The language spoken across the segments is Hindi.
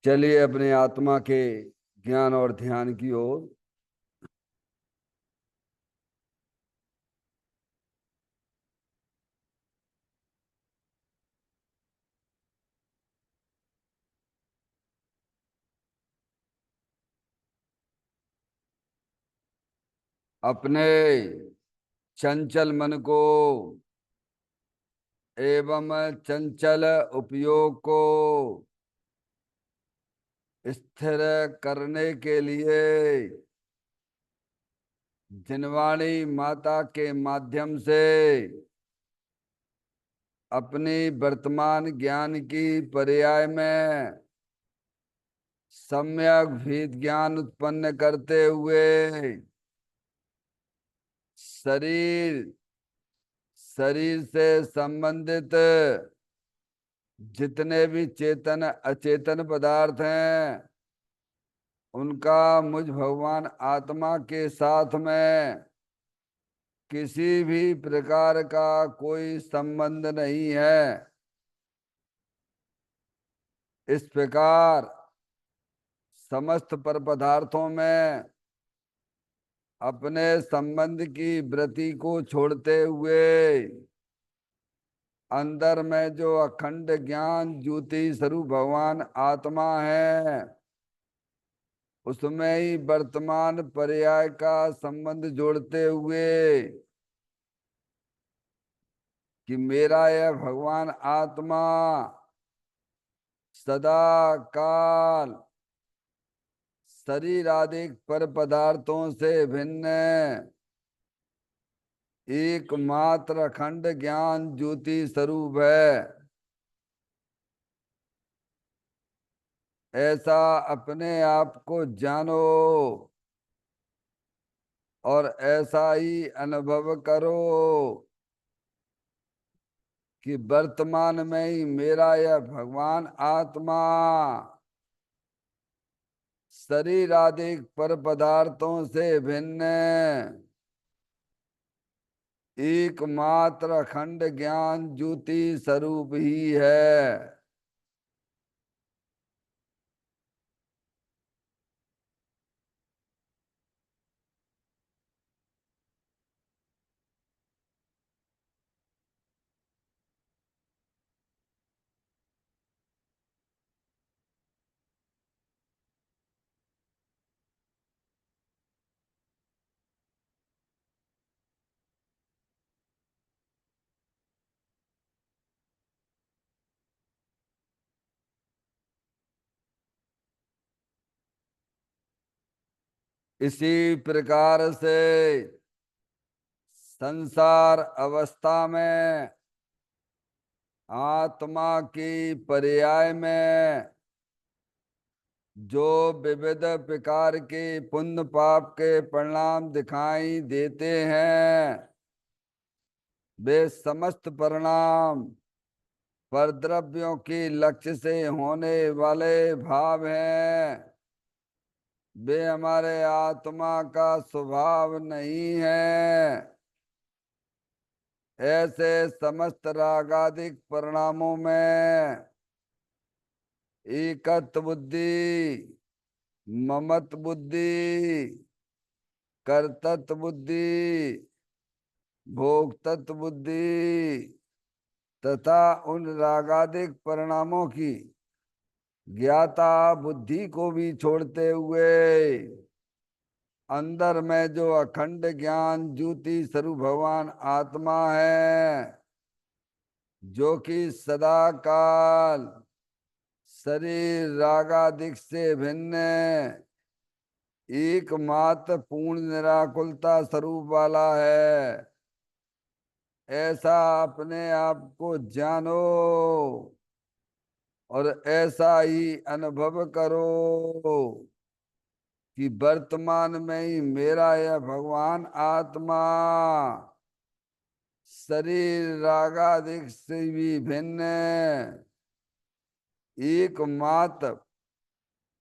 चलिए अपने आत्मा के ज्ञान और ध्यान की ओर। अपने चंचल मन को एवं चंचल उपयोग को स्थिर करने के लिए जिनवाणी माता के माध्यम से अपनी वर्तमान ज्ञान की पर्याय में सम्यक भेद ज्ञान उत्पन्न करते हुए शरीर शरीर से संबंधित जितने भी चेतन अचेतन पदार्थ हैं उनका मुझ भगवान आत्मा के साथ में किसी भी प्रकार का कोई संबंध नहीं है। इस प्रकार समस्त पर पदार्थों में अपने संबंध की वृत्ति को छोड़ते हुए अंदर में जो अखंड ज्ञान ज्योति स्वरूप भगवान आत्मा है उसमें ही वर्तमान पर्याय का संबंध जोड़ते हुए कि मेरा यह भगवान आत्मा सदा काल शरीर आदि पर पदार्थों से भिन्न एकमात्र अखंड ज्ञान ज्योति स्वरूप है। ऐसा अपने आप को जानो और ऐसा ही अनुभव करो कि वर्तमान में ही मेरा यह भगवान आत्मा शरीर आदि पर पदार्थों से भिन्न एकमात्र अखंड ज्ञान ज्योति स्वरूप ही है। इसी प्रकार से संसार अवस्था में आत्मा की पर्याय में जो विविध प्रकार के पुण्य पाप के परिणाम दिखाई देते हैं वे समस्त परिणाम परद्रव्यों के लक्ष्य से होने वाले भाव हैं। वे हमारे आत्मा का स्वभाव नहीं है। ऐसे समस्त रागादिक परिणामों में एकत्व बुद्धि, ममत्व बुद्धि, कर्तृत्व बुद्धि, भोक्तृत्व बुद्धि तथा उन रागादिक परिणामों की ज्ञाता बुद्धि को भी छोड़ते हुए अंदर में जो अखंड ज्ञान ज्योति स्वरूप भगवान आत्मा है जो कि सदा काल शरीर रागादिक से भिन्न एकमात्र पूर्ण निराकुलता स्वरूप वाला है। ऐसा अपने आप को जानो और ऐसा ही अनुभव करो कि वर्तमान में ही मेरा यह भगवान आत्मा शरीर रागादिक से भी भिन्न एकमात्र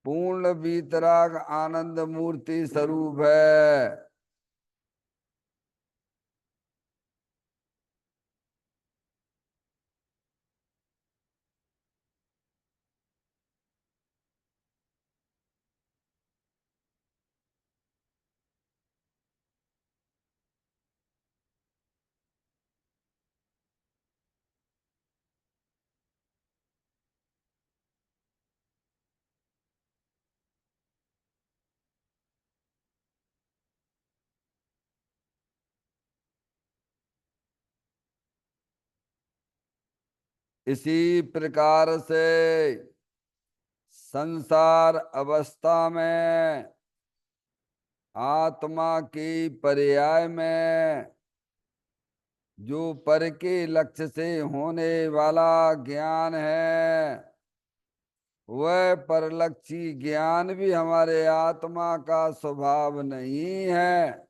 पूर्ण वीतराग आनंद मूर्ति स्वरूप है। इसी प्रकार से संसार अवस्था में आत्मा की पर्याय में जो पर के लक्ष्य से होने वाला ज्ञान है, वह परलक्षी ज्ञान भी हमारे आत्मा का स्वभाव नहीं है।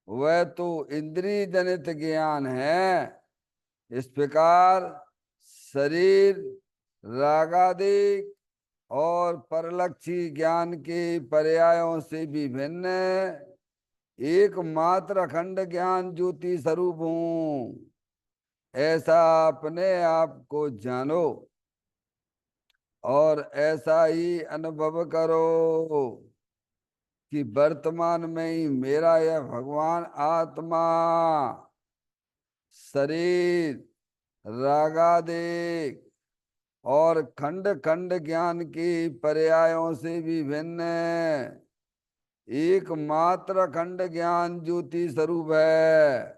वह तो इंद्रिय जनित ज्ञान है। इस प्रकार शरीर रागादिक और परलक्षी ज्ञान के पर्यायों से भी भिन्न एकमात्र अखंड ज्ञान ज्योति स्वरूप हूं, ऐसा अपने आप को जानो और ऐसा ही अनुभव करो कि वर्तमान में ही मेरा यह भगवान आत्मा शरीर रागादिक और खंड खंड ज्ञान की पर्यायों से भी भिन्न एकमात्र खंड ज्ञान ज्योति स्वरूप है।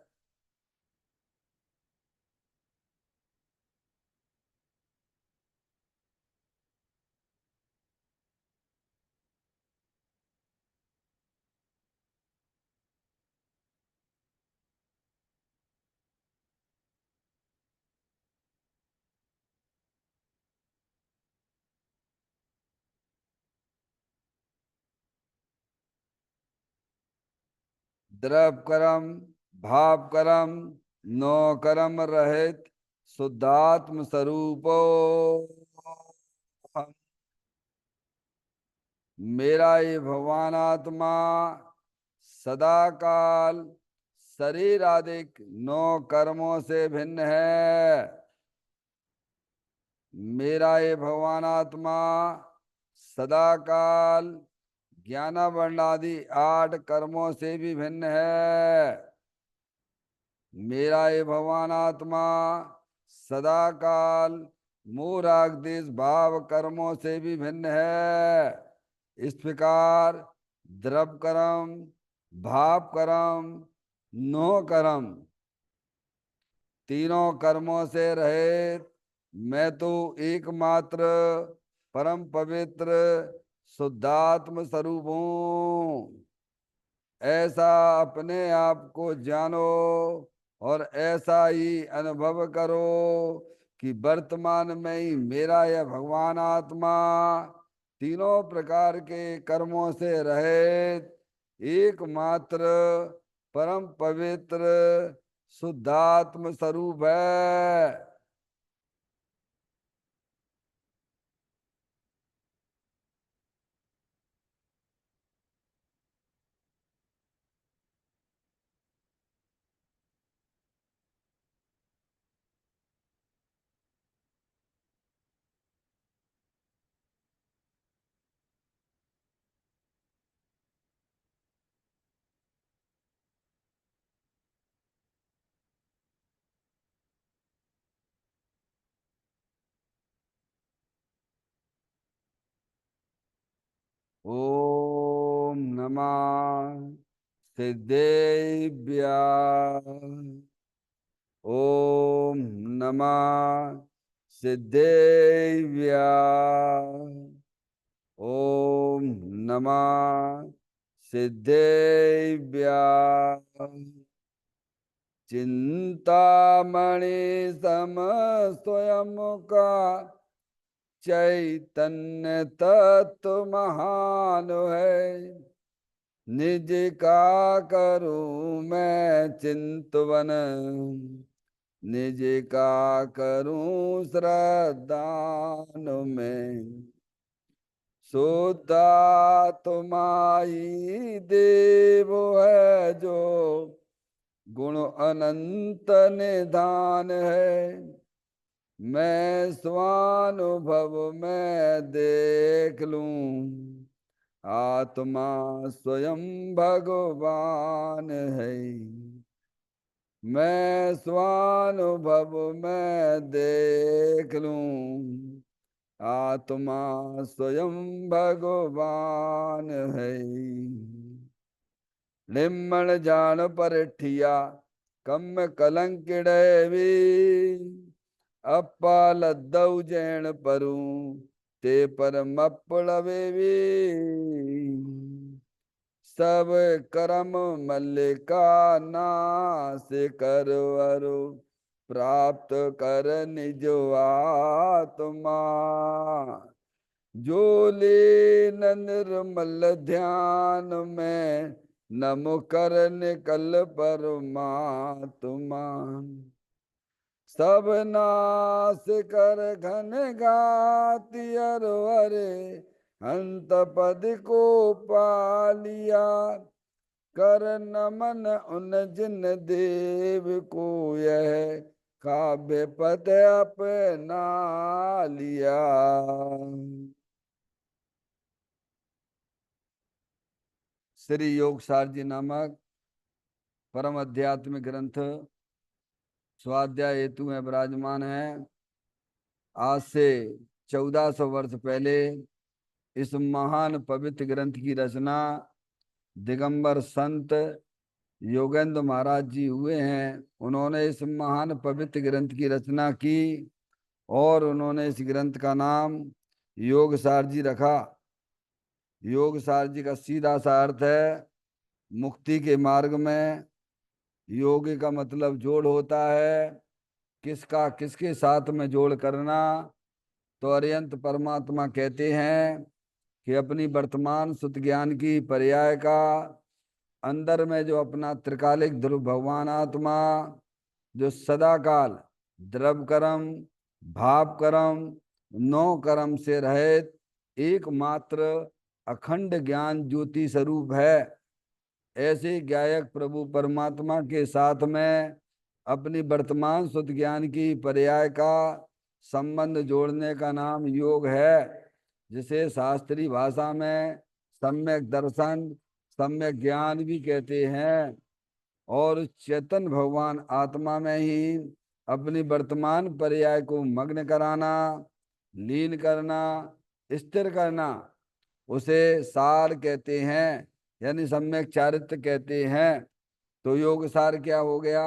द्रव कर्म भाव कर्म नो कर्म रहित शुद्धात्म स्वरूपो हम। मेरा ये भगवान आत्मा सदा काल शरीर आदिक नौ कर्मों से भिन्न है। मेरा ये भगवान आत्मा सदा काल ज्ञानावर्ण आदि 8 कर्मों से भी भिन्न है। मेरा ये भगवान आत्मा सदा काल मोह राग देश भाव कर्मों से भी भिन्न है। इस प्रकार द्रव कर्म भाव कर्म नो कर्म तीनों कर्मों से रहित मैं तो एकमात्र परम पवित्र शुद्धात्म स्वरूप हूं, ऐसा अपने आप को जानो और ऐसा ही अनुभव करो कि वर्तमान में ही मेरा यह भगवान आत्मा तीनों प्रकार के कर्मों से रहित एकमात्र परम पवित्र शुद्धात्म स्वरूप है। ओम नमः सिद्धेभ्यः। ओम नमः सिद्धेभ्यः। ओम नमः सिद्धेभ्यः। चिंतामणि सम स्वयं का चैतन्य तत्व महान है। निज का करूं मैं चिंतवन, निज का करूं श्रद्धान में। शुद्धा तुम्हारी देव है जो गुण अनंत निधान है। मैं स्वानुभव में देख लूं आत्मा स्वयं भगवान है। मैं स्वानुभव में देख लूं आत्मा स्वयं भगवान है। निम्मण जान पर ठिया कम कलंकिड़े भी अपालद्दौ जैन परु ते पर मप्पड़वे सब करम मल्लिका नाश करवरु प्राप्त कर निज आत्मा जो लीन निर्मल ध्यान में नम कर निकल परमात्मा सब नाश कर घन गाति अरे अंत पद को पालिया कर नमन उन जिन देव को यह काव्य पद अपना लिया। श्री योगसार जी नामक परम अध्यात्मिक ग्रंथ स्वाध्याय हेतु में विराजमान है। आज से 1400 वर्ष पहले इस महान पवित्र ग्रंथ की रचना दिगंबर संत योगेंद्र महाराज जी हुए हैं। उन्होंने इस महान पवित्र ग्रंथ की रचना की और उन्होंने इस ग्रंथ का नाम योगसार जी रखा। योगसार जी का सीधा सा अर्थ है मुक्ति के मार्ग में। योग का मतलब जोड़ होता है, किसका किसके साथ में जोड़ करना। तो अरिहंत परमात्मा कहते हैं कि अपनी वर्तमान सुत ज्ञान की पर्याय का अंदर में जो अपना त्रिकालिक ध्रुव भगवान आत्मा जो सदा काल द्रव कर्म भाव कर्म नौ कर्म से रहित एकमात्र अखंड ज्ञान ज्योति स्वरूप है, ऐसे गायक प्रभु परमात्मा के साथ में अपनी वर्तमान शुद्ध ज्ञान की पर्याय का संबंध जोड़ने का नाम योग है, जिसे शास्त्रीय भाषा में सम्यक दर्शन सम्यक ज्ञान भी कहते हैं। और चेतन भगवान आत्मा में ही अपनी वर्तमान पर्याय को मग्न कराना, लीन करना, स्थिर करना, उसे सार कहते हैं, यानी सम्यक चारित्र कहते हैं। तो योग सार क्या हो गया?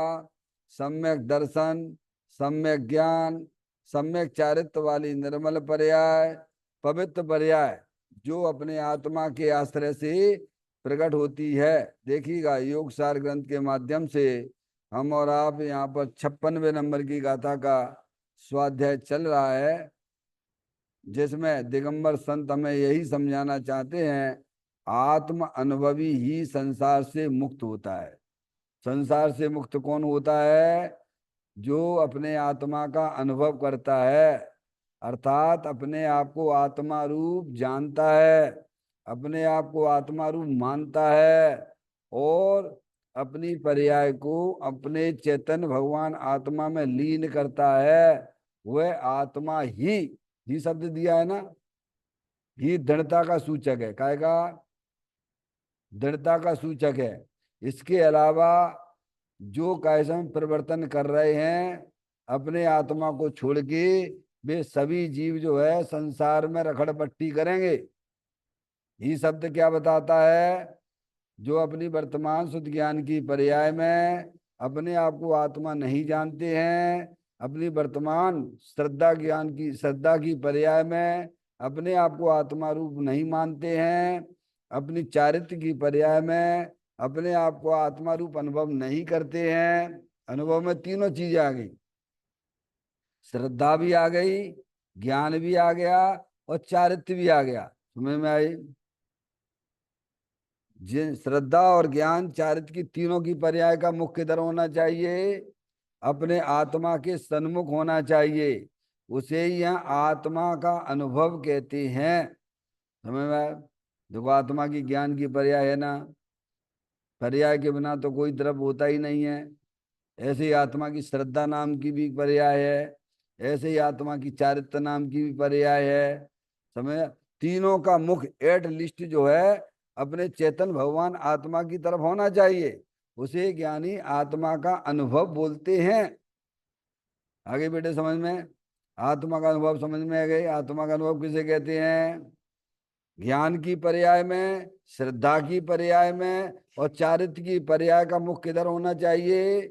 सम्यक दर्शन, सम्यक ज्ञान, सम्यक चारित्र वाली निर्मल पर्याय, पवित्र पर्याय, जो अपने आत्मा के आश्रय से प्रकट होती है। देखिएगा योग सार ग्रंथ के माध्यम से हम और आप यहाँ पर 56वें नंबर की गाथा का स्वाध्याय चल रहा है, जिसमें दिगंबर संत हमें यही समझाना चाहते हैं, आत्म अनुभवी ही संसार से मुक्त होता है। संसार से मुक्त कौन होता है? जो अपने आत्मा का अनुभव करता है, अर्थात अपने आप को आत्मा रूप जानता है, अपने आप को आत्मा रूप मानता है और अपनी पर्याय को अपने चेतन भगवान आत्मा में लीन करता है। वह आत्मा ही शब्द दिया है ना, ही दृढ़ता का सूचक है। काय का? दृढ़ता का सूचक है। इसके अलावा जो कायसम परिवर्तन कर रहे हैं अपने आत्मा को छोड़ के, वे सभी जीव जो है संसार में रखड़पट्टी करेंगे। ये शब्द क्या बताता है? जो अपनी वर्तमान शुद्ध ज्ञान की पर्याय में अपने आप को आत्मा नहीं जानते हैं, अपनी वर्तमान श्रद्धा की पर्याय में अपने आप को आत्मा रूप नहीं मानते हैं, अपनी चारित्र की पर्याय में अपने आप को आत्मा रूप अनुभव नहीं करते हैं। अनुभव में तीनों चीजें आ गई, श्रद्धा भी आ गई, ज्ञान भी आ गया और चारित्र भी आ गया। समझ में आई? जिन श्रद्धा और ज्ञान चारित्र की तीनों की पर्याय का मुख्य दर होना चाहिए, अपने आत्मा के सन्मुख होना चाहिए, उसे यह आत्मा का अनुभव कहते हैं। समझ में आया? देखो आत्मा की ज्ञान की पर्याय है ना, पर्याय के बिना तो कोई द्रव होता ही नहीं है। ऐसे ही आत्मा की श्रद्धा नाम की भी पर्याय है, ऐसे ही आत्मा की चारित्र नाम की भी पर्याय है। समझ? तीनों का मुख एट लिस्ट जो है अपने चेतन भगवान आत्मा की तरफ होना चाहिए, उसे ज्ञानी आत्मा का अनुभव बोलते हैं। आगे बेटे समझ में? आत्मा का अनुभव समझ में आ गई? आत्मा का अनुभव किसे कहते हैं? ज्ञान की पर्याय में, श्रद्धा की पर्याय में और चारित्र की पर्याय का मुख्य इधर होना चाहिए।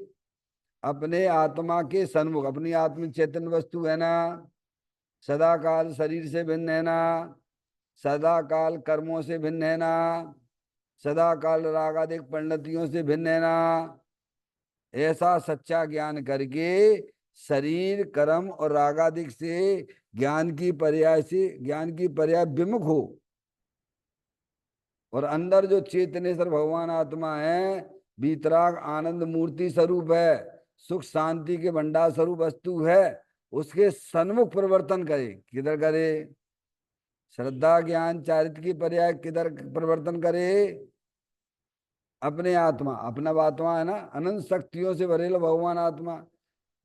अपने आत्मा के सन्मुख, अपनी आत्म चेतन वस्तु है ना, सदा काल शरीर से भिन्न है ना, सदा काल कर्मों से भिन्न है ना, सदा काल रागादिक परिणतियों से भिन्न है ना, ऐसा सच्चा ज्ञान करके शरीर कर्म और रागादिक से ज्ञान की पर्याय विमुख हो, और अंदर जो चेतनेश्वर भगवान आत्मा है, वीतराग आनंद मूर्ति स्वरूप है, सुख शांति के भंडार स्वरूप वस्तु है, उसके सन्मुख परिवर्तन करे। किधर करे? श्रद्धा ज्ञान चारित्र की पर्याय किधर परिवर्तन करे? अपने आत्मा, अपना आत्मा है ना, अनंत शक्तियों से भरेला भगवान आत्मा,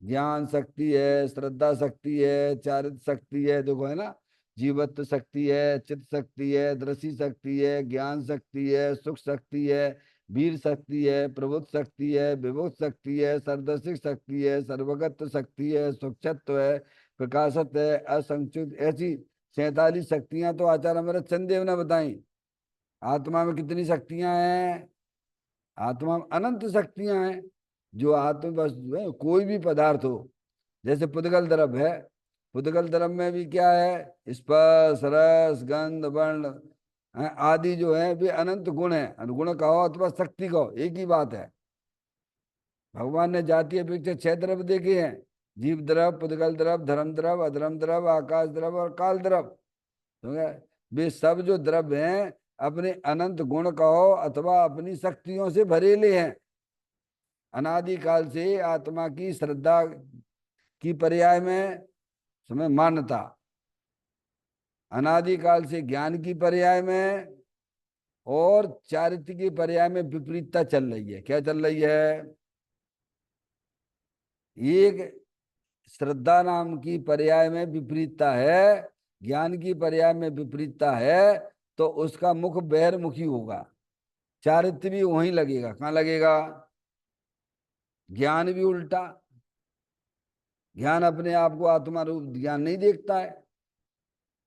ज्ञान शक्ति है, श्रद्धा शक्ति है, चारित्र शक्ति है, देखो है ना, जीवत्व शक्ति है, चित्त शक्ति है, दृष्टि शक्ति है, ज्ञान शक्ति है, सुख शक्ति है, वीर शक्ति है, प्रबुद्ध शक्ति है, विभुत शक्ति है, सर्वदर्शिक शक्ति है, सर्वगत शक्ति है, सुक्षत्व है, प्रकाशत है, असंचित, ऐसी 47 शक्तियां तो आचार्य हमारे चंदेव ने बताई। आत्मा में कितनी शक्तियां हैं? आत्मा में अनंत शक्तियां हैं। जो आत्म वस्तु है, कोई भी पदार्थ हो, जैसे पुद्गल द्रव्य है, पुद्गल द्रव्य में भी क्या है? स्पर्श रस गंध वर्ण आदि जो है वे अनंत गुण है। अनुगुण कहो अथवा शक्ति कहो, एक ही बात है। भगवान ने जातीय अपेक्षा 6 द्रव्य देखे हैं, जीव द्रव, पुद्गल द्रव, धर्म द्रव, अधर्म द्रव, आकाश द्रव और काल द्रव। वे सब जो द्रव्य हैं अपने अनंत गुण कहो अथवा अपनी शक्तियों से भरेले हैं। अनादिकाल से आत्मा की श्रद्धा की पर्याय में समय मान्यता, अनादिकाल से ज्ञान की पर्याय में और चारित्र की पर्याय में विपरीतता चल रही है। क्या चल रही है? एक श्रद्धा नाम की पर्याय में विपरीतता है, ज्ञान की पर्याय में विपरीतता है, तो उसका मुख बहिर्मुखी होगा, चारित्र भी वहीं लगेगा। कहाँ लगेगा? ज्ञान भी उल्टा। ज्ञान अपने आप को आत्मा रूप ज्ञान नहीं देखता है,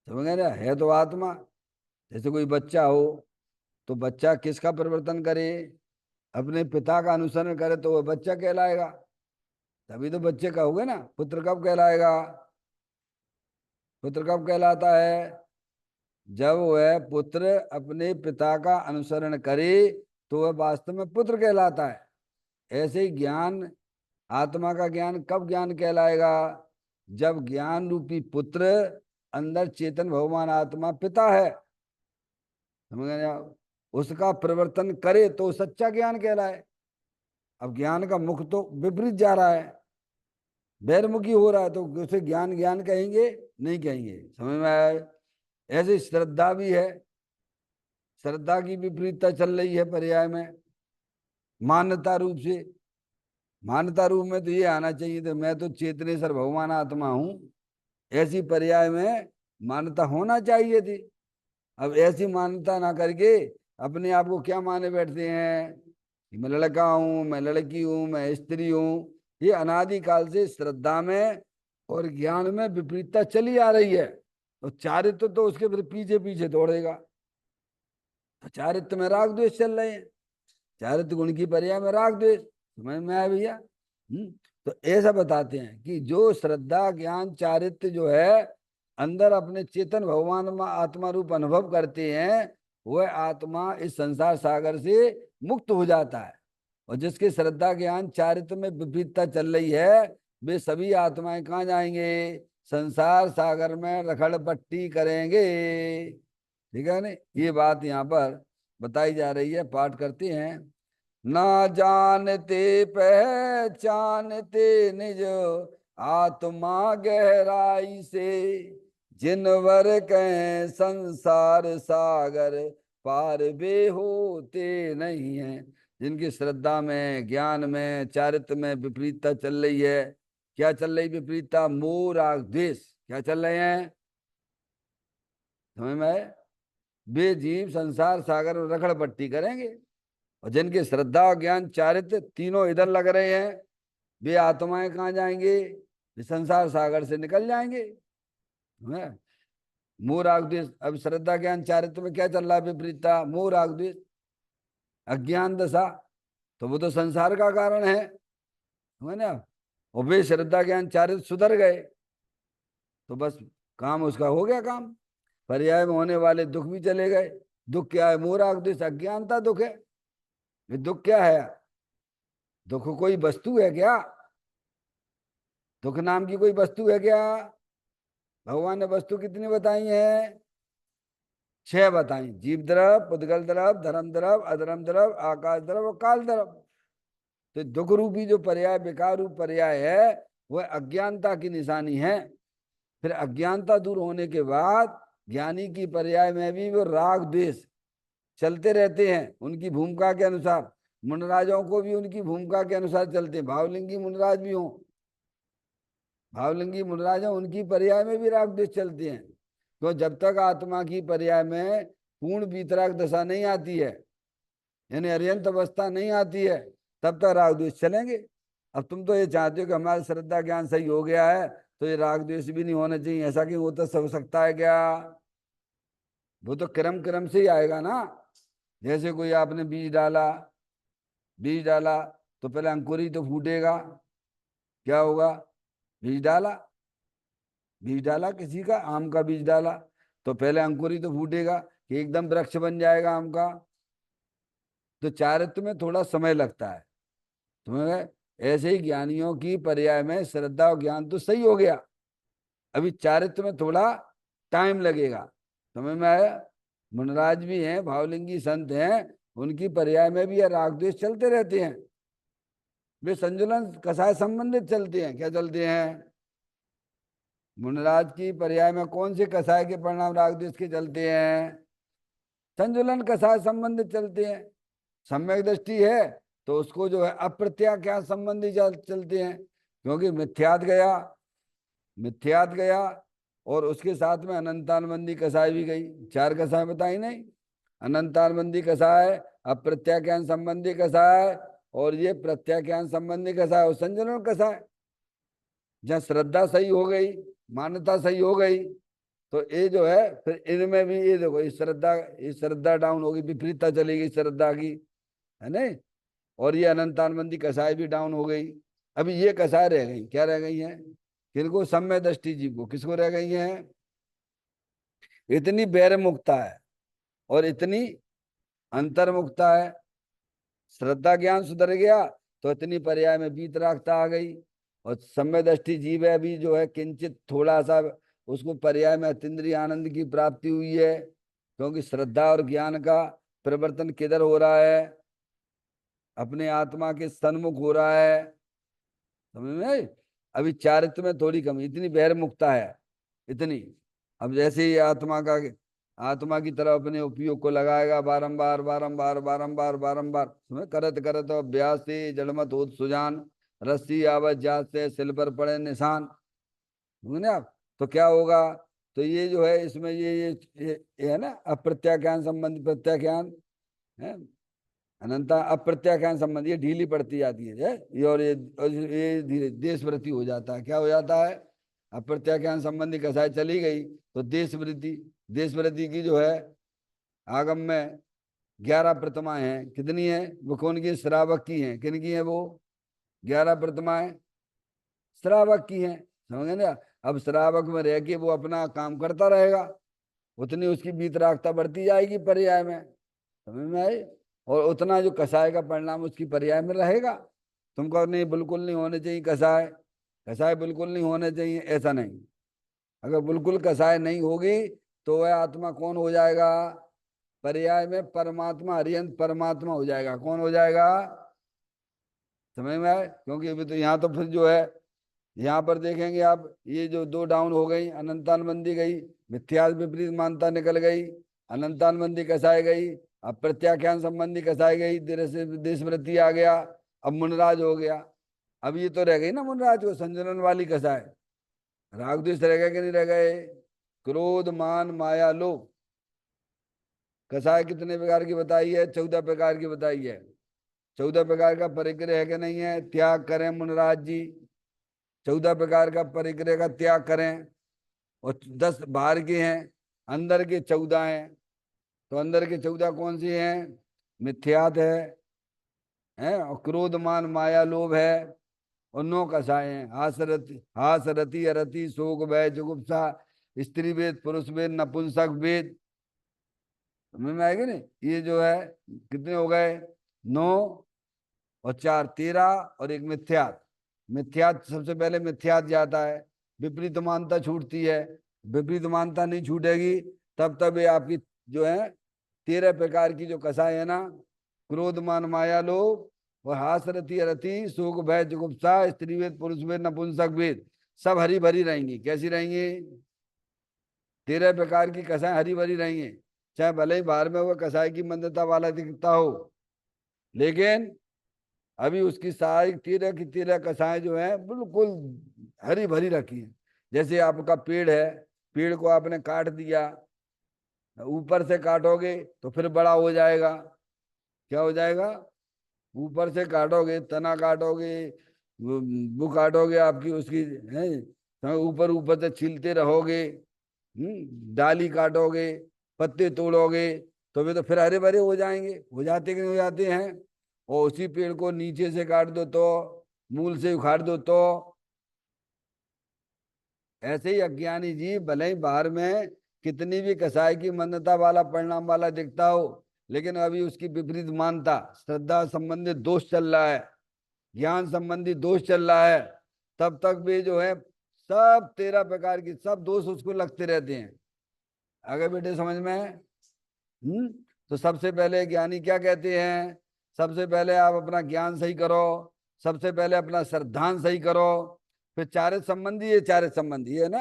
समझ गए ना? है तो आत्मा। जैसे कोई बच्चा हो तो बच्चा किसका परिवर्तन करे? अपने पिता का अनुसरण करे तो वह बच्चा कहलाएगा, तभी तो बच्चे कहोगे ना। पुत्र कब कहलाएगा? पुत्र कब कहलाता है? जब वह पुत्र अपने पिता का अनुसरण करे तो वह वास्तव में पुत्र कहलाता है। ऐसे ही ज्ञान, आत्मा का ज्ञान कब ज्ञान कहलाएगा? जब ज्ञान रूपी पुत्र अंदर चेतन भगवान आत्मा पिता है, समझ गए आप? उसका परिवर्तन करे तो सच्चा ज्ञान कहलाए। अब ज्ञान का मुख तो विपरीत जा रहा है, बहिर्मुखी हो रहा है, तो उसे ज्ञान ज्ञान कहेंगे? नहीं कहेंगे। समझ में आया? ऐसे श्रद्धा भी है, श्रद्धा की विपरीतता चल रही है पर्याय में मान्यता रूप से। मान्यता रूप में तो ये आना चाहिए था, मैं तो चेतनेश्वर भगवान आत्मा हूं, ऐसी पर्याय में मान्यता होना चाहिए थी। अब ऐसी मान्यता ना करके अपने आप को क्या माने बैठते हैं कि मैं लड़का हूं, मैं लड़की हूं, मैं स्त्री हूं। ये अनादिकाल से श्रद्धा में और ज्ञान में विपरीतता चली आ रही है, और चारित्र तो उसके फिर पीछे पीछे दौड़ेगा। तो चारित्र में राग द्वेष चल रहे हैं, चारित्र गुण की पर्याय में राग द्वेष। समझ में आया भैया? तो ऐसा बताते हैं कि जो श्रद्धा ज्ञान चारित्र जो है अंदर अपने चेतन भगवान में आत्मा रूप अनुभव करते हैं, वह आत्मा इस संसार सागर से मुक्त हो जाता है। और जिसके श्रद्धा ज्ञान चारित्र में विपरीतता चल रही है, वे सभी आत्माएं कहाँ जाएंगे? संसार सागर में रखड़ पट्टी करेंगे। ठीक है ना? ये बात यहाँ पर बताई जा रही है, पाठ करते हैं। ना जानते पहचानते निज आत्मा गहराई से, जिनवर कहें संसार सागर पार वे होते नहीं है। जिनकी श्रद्धा में ज्ञान में चारित्र में विपरीतता चल रही है। क्या चल रही विपरीतता? मोह राग द्वेष। क्या चल रहे हैं? समझ में आए? वे जीव संसार सागर में रखड़ पट्टी करेंगे, और जिनके श्रद्धा और ज्ञान चारित्र तीनों इधर लग रहे हैं, वे आत्माएं कहाँ जाएंगे? वे संसार सागर से निकल जाएंगे। मोह राग द्वेष। अब श्रद्धा ज्ञान चारित्र में क्या चल रहा है विपरीतता? मोह राग द्वेष, अज्ञान दशा, तो वो तो संसार का कारण है। है ना। और वे श्रद्धा ज्ञान चारित्र सुधर गए तो बस काम उसका हो गया काम। पर्याय में होने वाले दुख भी चले गए। दुख क्या है? मोह उद्देश्य अज्ञानता दुख है। ये दुख क्या है? दुख कोई वस्तु है क्या? दुख नाम की कोई वस्तु है क्या? भगवान ने वस्तु कितनी बताई है? 6 बताई। जीव द्रव, पुद्गल द्रव, धर्म द्रव, अधर्म द्रव, आकाश द्रव और काल द्रव। तो दुख रूपी जो पर्याय, विकार रूप पर्याय है, वह अज्ञानता की निशानी है। फिर अज्ञानता दूर होने के बाद ज्ञानी की पर्याय में भी वो राग द्वेष चलते रहते हैं उनकी भूमिका के अनुसार। मुनराजों को भी उनकी भूमिका के अनुसार चलते हैं। भावलिंगी मुनराज भी हों, भावलिंगी मुनराज हों, उनकी पर्याय में भी राग द्वेष चलते हैं। तो जब तक आत्मा की पर्याय में पूर्ण वीतराग दशा नहीं आती है, यानी अर्यंत अवस्था नहीं आती है, तब तक राग द्वेष चलेंगे। अब तुम तो ये चाहते हो कि हमारा श्रद्धा ज्ञान सही हो गया है तो ये राग द्वेष भी नहीं होना चाहिए, ऐसा क्यों होता हो सकता है क्या? वो तो क्रम क्रम से ही आएगा ना। जैसे कोई आपने बीज डाला, बीज डाला तो पहले अंकुर ही तो फूटेगा। क्या होगा? बीज डाला, बीज डाला किसी का, आम का बीज डाला तो पहले अंकुर ही तो फूटेगा कि एकदम वृक्ष बन जाएगा आम का। तो चारित्र्य में थोड़ा समय लगता है। तुम्हें ऐसे ही ज्ञानियों की पर्याय में श्रद्धा और ज्ञान तो सही हो गया, अभी चारित्र्य में थोड़ा टाइम लगेगा। समझ में आया? मुनराज भी हैं, भावलिंगी संत हैं, उनकी पर्याय में भी राग द्वेष चलते रहते हैं। वे संजुलन कसाय संबंधित चलते हैं। क्या चलते हैं? मुनराज की पर्याय में कौन से कसाय के परिणाम राग द्वेष के चलते हैं? संजुलन कसाय संबंधित चलते हैं। सम्यक दृष्टि है तो उसको जो है अप्रत्याख्यान संबंधी चलते हैं, क्योंकि मिथ्यात गया, मिथ्यात गया और उसके साथ में अनंतानबंदी कसाय भी गई। 4 कसाय बताई नहीं? अनंतानबंदी कसाय, अप्रत्याख्यान संबंधी कसाय और ये प्रत्याख्यान संबंधी कसाय और संजनन कसाय। जहाँ श्रद्धा सही हो गई, मान्यता सही हो गई, तो ये जो है फिर इनमें भी ये देखो, इस श्रद्धा डाउन होगी, विपरीतता चली गई श्रद्धा की, है नहीं? और ये अनंतानबंदी कसाय भी डाउन हो गई। अभी ये कसाय रह गई। क्या रह गई हैं? किनको? सम्य दृष्टि जीव को। किसको रह गई हैं? इतनी बैर मुक्ता है और इतनी अंतर्मुक्ता है। श्रद्धा ज्ञान सुधर गया तो इतनी पर्याय में वीतरागता आ गई। और सम्य दृष्टि जीव है भी जो है किंचित थोड़ा सा उसको पर्याय में अतीन्द्रिय आनंद की प्राप्ति हुई है, क्योंकि श्रद्धा और ज्ञान का परिवर्तन किधर हो रहा है? अपने आत्मा के सन्मुख हो रहा है। समझ में? अभी चारित्र में थोड़ी कमी, इतनी बहिर्मुखता है इतनी। अब जैसे ही आत्मा की तरफ अपने उपयोग को लगाएगा बारंबार बारंबार बारंबार बारंबार, समझ? करत करत अभ्यास से जड़मत होत सुजान, रस्सी आवत जात से सिल पर पड़े निशान। समझे आप? तो क्या होगा? तो ये जो है इसमें ये है ना अप्रत्याख्यान संबंधी प्रत्याख्यान है, अनंता अप्रत्याख्यान संबंधी, ये ढीली पड़ती जाती है ये धीरे देश वृत्ति हो जाता है। क्या हो जाता है? अप्रत्याख्यान संबंधी कसाय चली गई तो देश वृत्ति, देश वृत्ति की जो है आगम में 11 प्रतिमाएं हैं। कितनी है वो? कौन की? श्रावक की हैं। किन की है वो? 11 प्रतिमाएं श्रावक की हैं। समझ ना? अब श्रावक में रह के वो अपना काम करता रहेगा, उतनी उसकी बीतरागता बढ़ती जाएगी पर्याय में। समझ में आई? और उतना जो कसाय का परिणाम उसकी पर्याय में रहेगा। तुमको नहीं बिल्कुल नहीं होने चाहिए कसाय, कसाय बिल्कुल नहीं होने चाहिए, ऐसा नहीं। अगर बिल्कुल कसाय नहीं होगी तो वह आत्मा कौन हो जाएगा? पर्याय में परमात्मा, हरियंत परमात्मा हो जाएगा। कौन हो जाएगा? समझ में आए? क्योंकि अभी तो यहाँ तो फिर जो है यहाँ पर देखेंगे आप, ये जो 2 डाउन हो गई, अनंतानबंदी गई, मिथ्यास विपरीत मानता निकल गई, अनंतानबंदी कसाई गई, अब प्रत्याख्यान संबंधी कसाई गई, देश वृत्ति आ गया, अब मुनराज हो गया। अब ये तो रह गई ना मुनराज को संजनन वाली कसाय। राग द्वेष रह गए कि नहीं रह गए? क्रोध मान माया लोभ कसाय कितने प्रकार की बताई है? 14 प्रकार की बताई है। 14 प्रकार का परिग्रह है कि नहीं है? त्याग करें मुनराज जी, 14 प्रकार का परिग्रह का त्याग करें। और 10 बाहर के हैं, अंदर के 14 हैं। तो अंदर के 14 कौन सी हैं? मिथ्यात है और क्रोध मान माया लोभ है, और 9 कसाय हैं। हास रति अरति शोक भय जुगुप्सा स्त्री वेद पुरुष वेद नपुंसक वेद। समझ में आएगी नहीं? ये जो है कितने हो गए? 9 और 4 13 और एक मिथ्यात। मिथ्यात सबसे पहले मिथ्यात जाता है, विपरीत मानता छूटती है। विपरीत मानता नहीं छूटेगी तब तब ये आपकी जो है 13 प्रकार की जो कसाय है ना, क्रोध मान माया लोभ और हास रति अरति शोक भय जुगुप्सा स्त्री वेद पुरुष वेद नपुंसक वेद, सब हरी भरी रहेंगी। कैसी रहेंगी? 13 प्रकार की कसाय हरी भरी रहेंगी। चाहे भले ही बाहर में वो कसाय की मंदता वाला दिखता हो, लेकिन अभी उसकी सारी 13 की 13 कसाएं जो है बिल्कुल हरी भरी रखी है। जैसे आपका पेड़ है, पेड़ को आपने काट दिया, ऊपर से काटोगे तो फिर बड़ा हो जाएगा। क्या हो जाएगा? ऊपर से काटोगे, तना काटोगे, वो काटोगे आपकी उसकी है, ऊपर ऊपर से छीलते रहोगे, डाली काटोगे, पत्ते तोड़ोगे, तो वे तो फिर हरे भरे हो जाएंगे। हो जाते कि नहीं हो जाते हैं? और उसी पेड़ को नीचे से काट दो तो, मूल से उखाड़ दो तो। ऐसे ही अज्ञानी जी भले ही बाहर में कितनी भी कसाई की मन्नता वाला परिणाम वाला दिखता हो, लेकिन अभी उसकी विपरीत मानता, श्रद्धा संबंधी दोष चल रहा है, ज्ञान संबंधी दोष चल रहा है, तब तक भी जो है सब 13 प्रकार की सब दोष उसको लगते रहते हैं। आगे बेटे समझ में है? तो सबसे पहले ज्ञानी क्या कहते हैं? सबसे पहले आप अपना ज्ञान सही करो, सबसे पहले अपना श्रद्धान सही करो, फिर चारित्र संबंधी, ये चारित्र संबंधी है ना,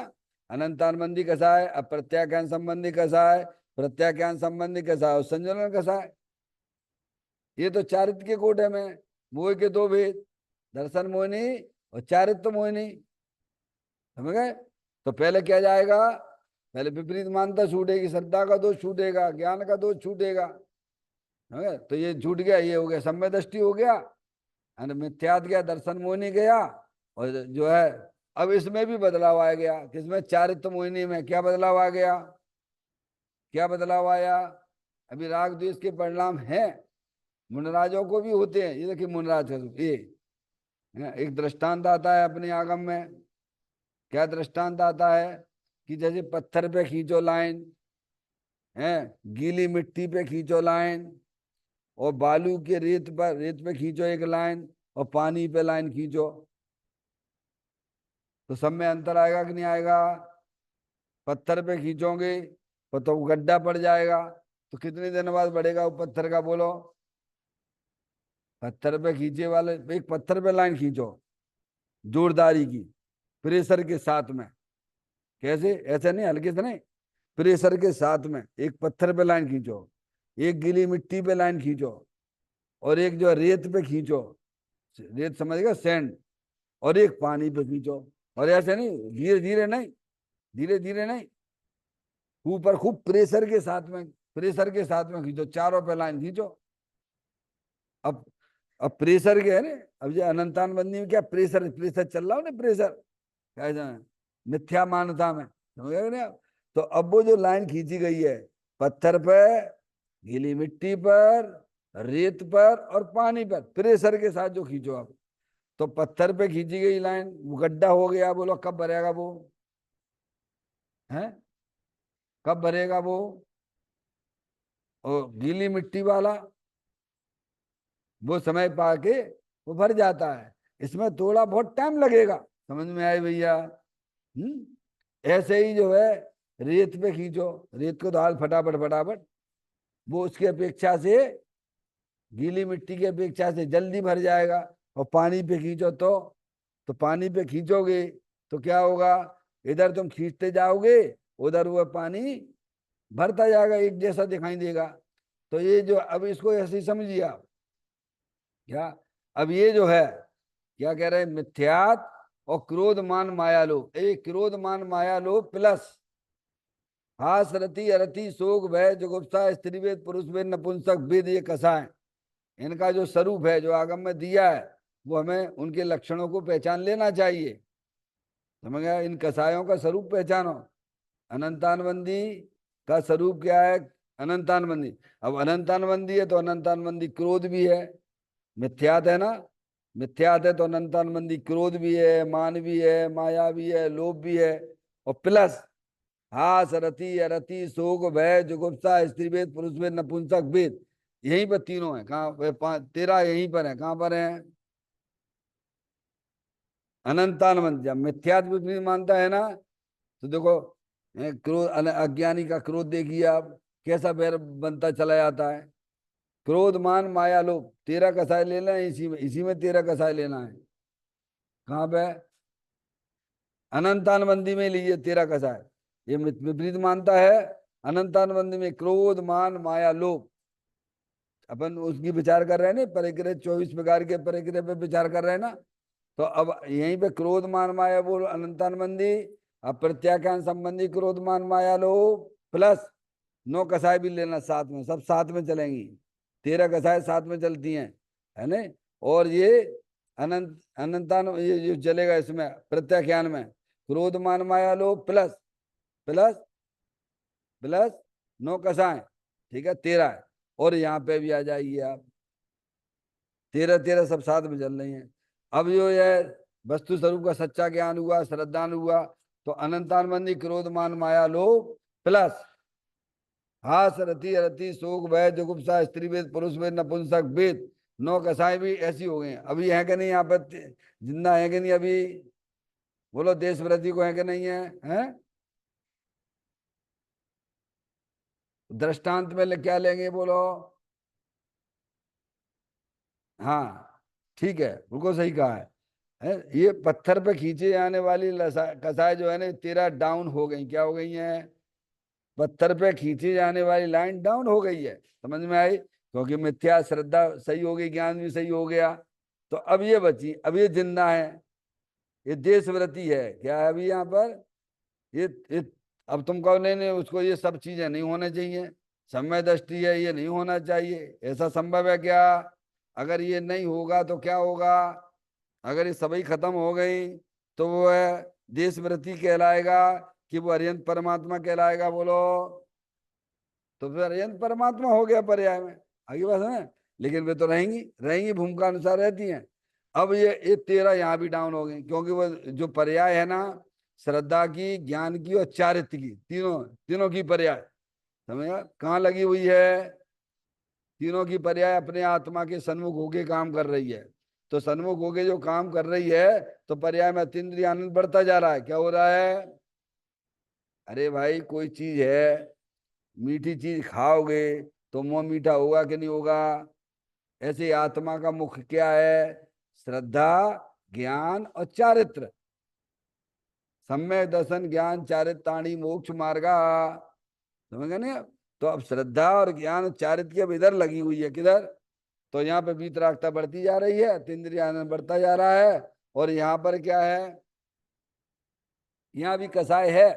अनंतानुबंधी कैसा है, अप्रत्याख्यान संबंधी कैसा है, प्रत्याख्यान संबंधी कैसा है, और संयोजन कैसा है। ये तो चारित्र के कोटे में, मोह के 2 भेद, दर्शन मोहिनी और चारित्र मोहिनी। समझ गए? तो पहले क्या जाएगा? पहले विपरीत मानता छूटेगी, श्रद्धा का दोष छूटेगा, ज्ञान का दोष छूटेगा। तो ये छूट गया, ये हो गया सम्यक दृष्टि हो गया, मिथ्यात गया, दर्शन मोहिनी गया। और जो है अब इसमें भी बदलाव आ गया, किसमें? चारित्र मोहिनी में क्या बदलाव आ गया? क्या बदलाव आया? अभी राग द्वेष के परिणाम हैं, मुनराजों को भी होते हैं। ये देखिए मुनराज ये एक दृष्टांत आता है अपने आगम में। क्या दृष्टांत आता है? कि जैसे पत्थर पे खींचो लाइन है, गीली मिट्टी पे खींचो लाइन, और बालू के रेत पे खींचो एक लाइन, और पानी पे लाइन खींचो, तो सब में अंतर आएगा कि नहीं आएगा? पत्थर पे खींचोगे तो गड्ढा पड़ जाएगा, तो कितने दिन बाद बढ़ेगा वो पत्थर का? बोलो। पत्थर पे खींचे वाले, एक पत्थर पे लाइन खींचो जोरदारी की, प्रेशर के साथ में। कैसे? ऐसे नहीं, हल्के से नहीं, प्रेशर के साथ में एक पत्थर पे लाइन खींचो, एक गीली मिट्टी पे लाइन खींचो, और एक जो रेत पे खींचो, रेत समझेगा, सैंड, और एक पानी पे खींचो। और ऐसे नहीं, धीरे धीरे नहीं, धीरे धीरे नहीं, ऊपर खूब प्रेशर के साथ में, प्रेशर के साथ में खींचो, चारों पे लाइन खींचो। अब अब प्रेशर के है ना, अब जो अनंतान बंदी में क्या प्रेशर, प्रेशर चल रहा हो ना, प्रेशर क्या जाए मिथ्या मान्यता में, समझ गए ना? तो अब वो जो लाइन खींची गई है, पत्थर पर, गीली मिट्टी पर, रेत पर और पानी पर, प्रेशर के साथ जो खींचो आप, तो पत्थर पे खींची गई लाइन, वो गड्ढा हो गया, बोलो कब भरेगा वो? है कब भरेगा वो? और गीली मिट्टी वाला वो समय पाके वो भर जाता है, इसमें थोड़ा बहुत टाइम लगेगा। समझ में आए भैया? ऐसे ही जो है रेत पे खींचो, रेत को तो हाल फटाफट फटाफट, वो उसकी अपेक्षा से, गीली मिट्टी की अपेक्षा से जल्दी भर जाएगा। और पानी पे खींचो तो पानी पे खींचोगे तो क्या होगा? इधर तुम खींचते जाओगे, उधर वो पानी भरता जाएगा, एक जैसा दिखाई देगा। तो ये जो, अब इसको ऐसे ही समझिए आप। क्या? अब ये जो है क्या कह रहे हैं? मिथ्यात और क्रोध मान माया लोभ, एक क्रोध मान माया लोभ प्लस हास रति अरति शोक भय जुगुप्सा स्त्री वेद पुरुष वेद नपुंसक वेद, ये कसाय, इनका जो स्वरूप है जो आगम में दिया है, वो हमें उनके लक्षणों को पहचान लेना चाहिए। समझ गया? इन कसायों का स्वरूप पहचानो। अनंतानबंदी का स्वरूप क्या है? अनंतानबंदी। अब अनंतानबंदी है तो अनंतानबंदी क्रोध भी है, मिथ्यात है ना, मिथ्यात है तो अनंतानबंदी क्रोध भी है, मान भी है, माया भी है, लोभ भी है, और प्लस हास, रति, अरति, शोक, भय, जुगुप्सा, स्त्री भेद, पुरुष भेद, नपुंसक भेद, यहीं पर तीनों है। कहाँ तेरह यहीं पर है। कहाँ पर है? अनंतानबंदी। जब मिथ्यात्व भी मानता है ना, तो देखो क्रोध, अज्ञानी का क्रोध देखिए आप, कैसा बैर बनता चला जाता है। क्रोध, मान, माया, लोभ, तेरह कसाय लेना है इसी में, इसी में तेरह कसाय लेना है। कहाँ पे? अनंतानबंदी में लीजिए तेरह कसाय। ये विपरीत मानता है। अनंतानबंदी में क्रोध, मान, माया, लोभ, अपन उसकी विचार कर रहे हैं ना, परिग्रह 24 प्रकार के परिग्रह पे विचार कर रहे हैं ना। तो अब यहीं पे क्रोध, मान, माया बोल अनंतानबंदी। अब प्रत्याख्यान संबंधी क्रोध, मान, माया, लोभ, प्लस नौ कसाय भी लेना साथ में, सब साथ में चलेंगी। तेरह कसाय साथ में चलती हैं, है ना। और ये अनंतान ये जो चलेगा इसमें प्रत्याख्यान में, क्रोध, मान, माया, लोभ, प्लस प्लस प्लस नौ कसाय, ठीक है, तेरह है। और यहाँ पे भी आ जाइए आप, तेरह तेरह सब साथ में चल रही हैं। अब जो ये वस्तु स्वरूप का सच्चा ज्ञान हुआ, श्रद्धान हुआ, तो अनंतानबंदी क्रोध, मान, माया, लोभ, प्लस हास, रति, अरति, शोक, भय, जुगुप्सा, स्त्री भेद, पुरुष भेद, नपुंसक भेद, नौ कसाय भी ऐसी हो गई। अभी है कि नहीं यहाँ पर? जिंदा है कि नहीं अभी? बोलो, देश व्रति को है कि नहीं है? हैं? दृष्टांत में क्या लेंगे बोलो? हाँ, ठीक है, बिल्कुल सही कहा है। ये पत्थर पे खींचे जाने वाली कसाय जो है ना, तेरह डाउन हो गई। क्या हो गई है? पत्थर पे खींची जाने वाली लाइन डाउन हो गई है। समझ में आई? क्योंकि मिथ्या श्रद्धा सही हो गई, ज्ञान भी सही हो गया। तो अब ये बची, अब ये जिंदा है, ये देशव्रती है। क्या है अभी यहाँ पर? ये अब तुम कहो नहीं नहीं, उसको ये सब चीजें नहीं होना चाहिए, समय दृष्टि है, ये नहीं होना चाहिए, ऐसा संभव है क्या? अगर ये नहीं होगा तो क्या होगा? अगर ये सभी खत्म हो गई, तो वो है देशव्रती कहलाएगा कि वो अरिहंत परमात्मा कहलाएगा? बोलो। तो फिर अरिहंत परमात्मा हो गया पर्याय में, आगे बात है। लेकिन वे तो रहेंगी, रहेंगी भूमिका अनुसार रहती हैं। अब ये तेरह यहाँ भी डाउन हो गई, क्योंकि वो जो पर्याय है ना, श्रद्धा की, ज्ञान की और चारित्र की, तीनों तीनों की पर्याय, समझ कहाँ लगी हुई है? तीनों की पर्याय अपने आत्मा के सन्मुख होके काम कर रही है। तो सन्मुख होके जो काम कर रही है, तो पर्याय में अतीन्द्रिय आनंद बढ़ता जा रहा है। क्या हो रहा है? अरे भाई, कोई चीज है, मीठी चीज खाओगे तो मुंह मीठा होगा कि नहीं होगा? ऐसे आत्मा का मुख क्या है? श्रद्धा, ज्ञान और चारित्र। सम्यक दर्शन, ज्ञान, चारित्राणी मोक्ष मार्गा। समझ गए ना? तो अब श्रद्धा और ज्ञान और चारित्र की अब इधर लगी हुई है। किधर? तो यहाँ पे वीतरागता बढ़ती जा रही है, तीन्द्रिय आनंद बढ़ता जा रहा है। और यहाँ पर क्या है? यहाँ भी कसाय है।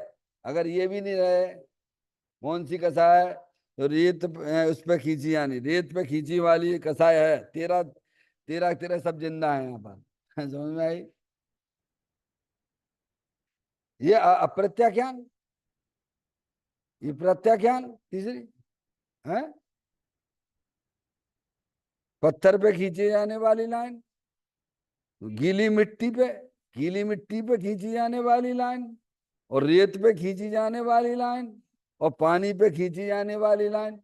अगर ये भी नहीं रहे, कौन सी कसाय? तो रेत उस पे खींची, यानी रेत पे खींची वाली कसाय है। तेरह तेरह तेरह सब जिंदा है यहाँ पर। समझ में आई? ये अप्रत्याख्यान, ये प्रत्याख्यान तीसरी है। पत्थर पे खींची जाने वाली लाइन, गीली मिट्टी पे, गीली मिट्टी पे खींची जाने वाली लाइन, और रेत पे खींची जाने वाली लाइन, और पानी पे खींची जाने वाली लाइन।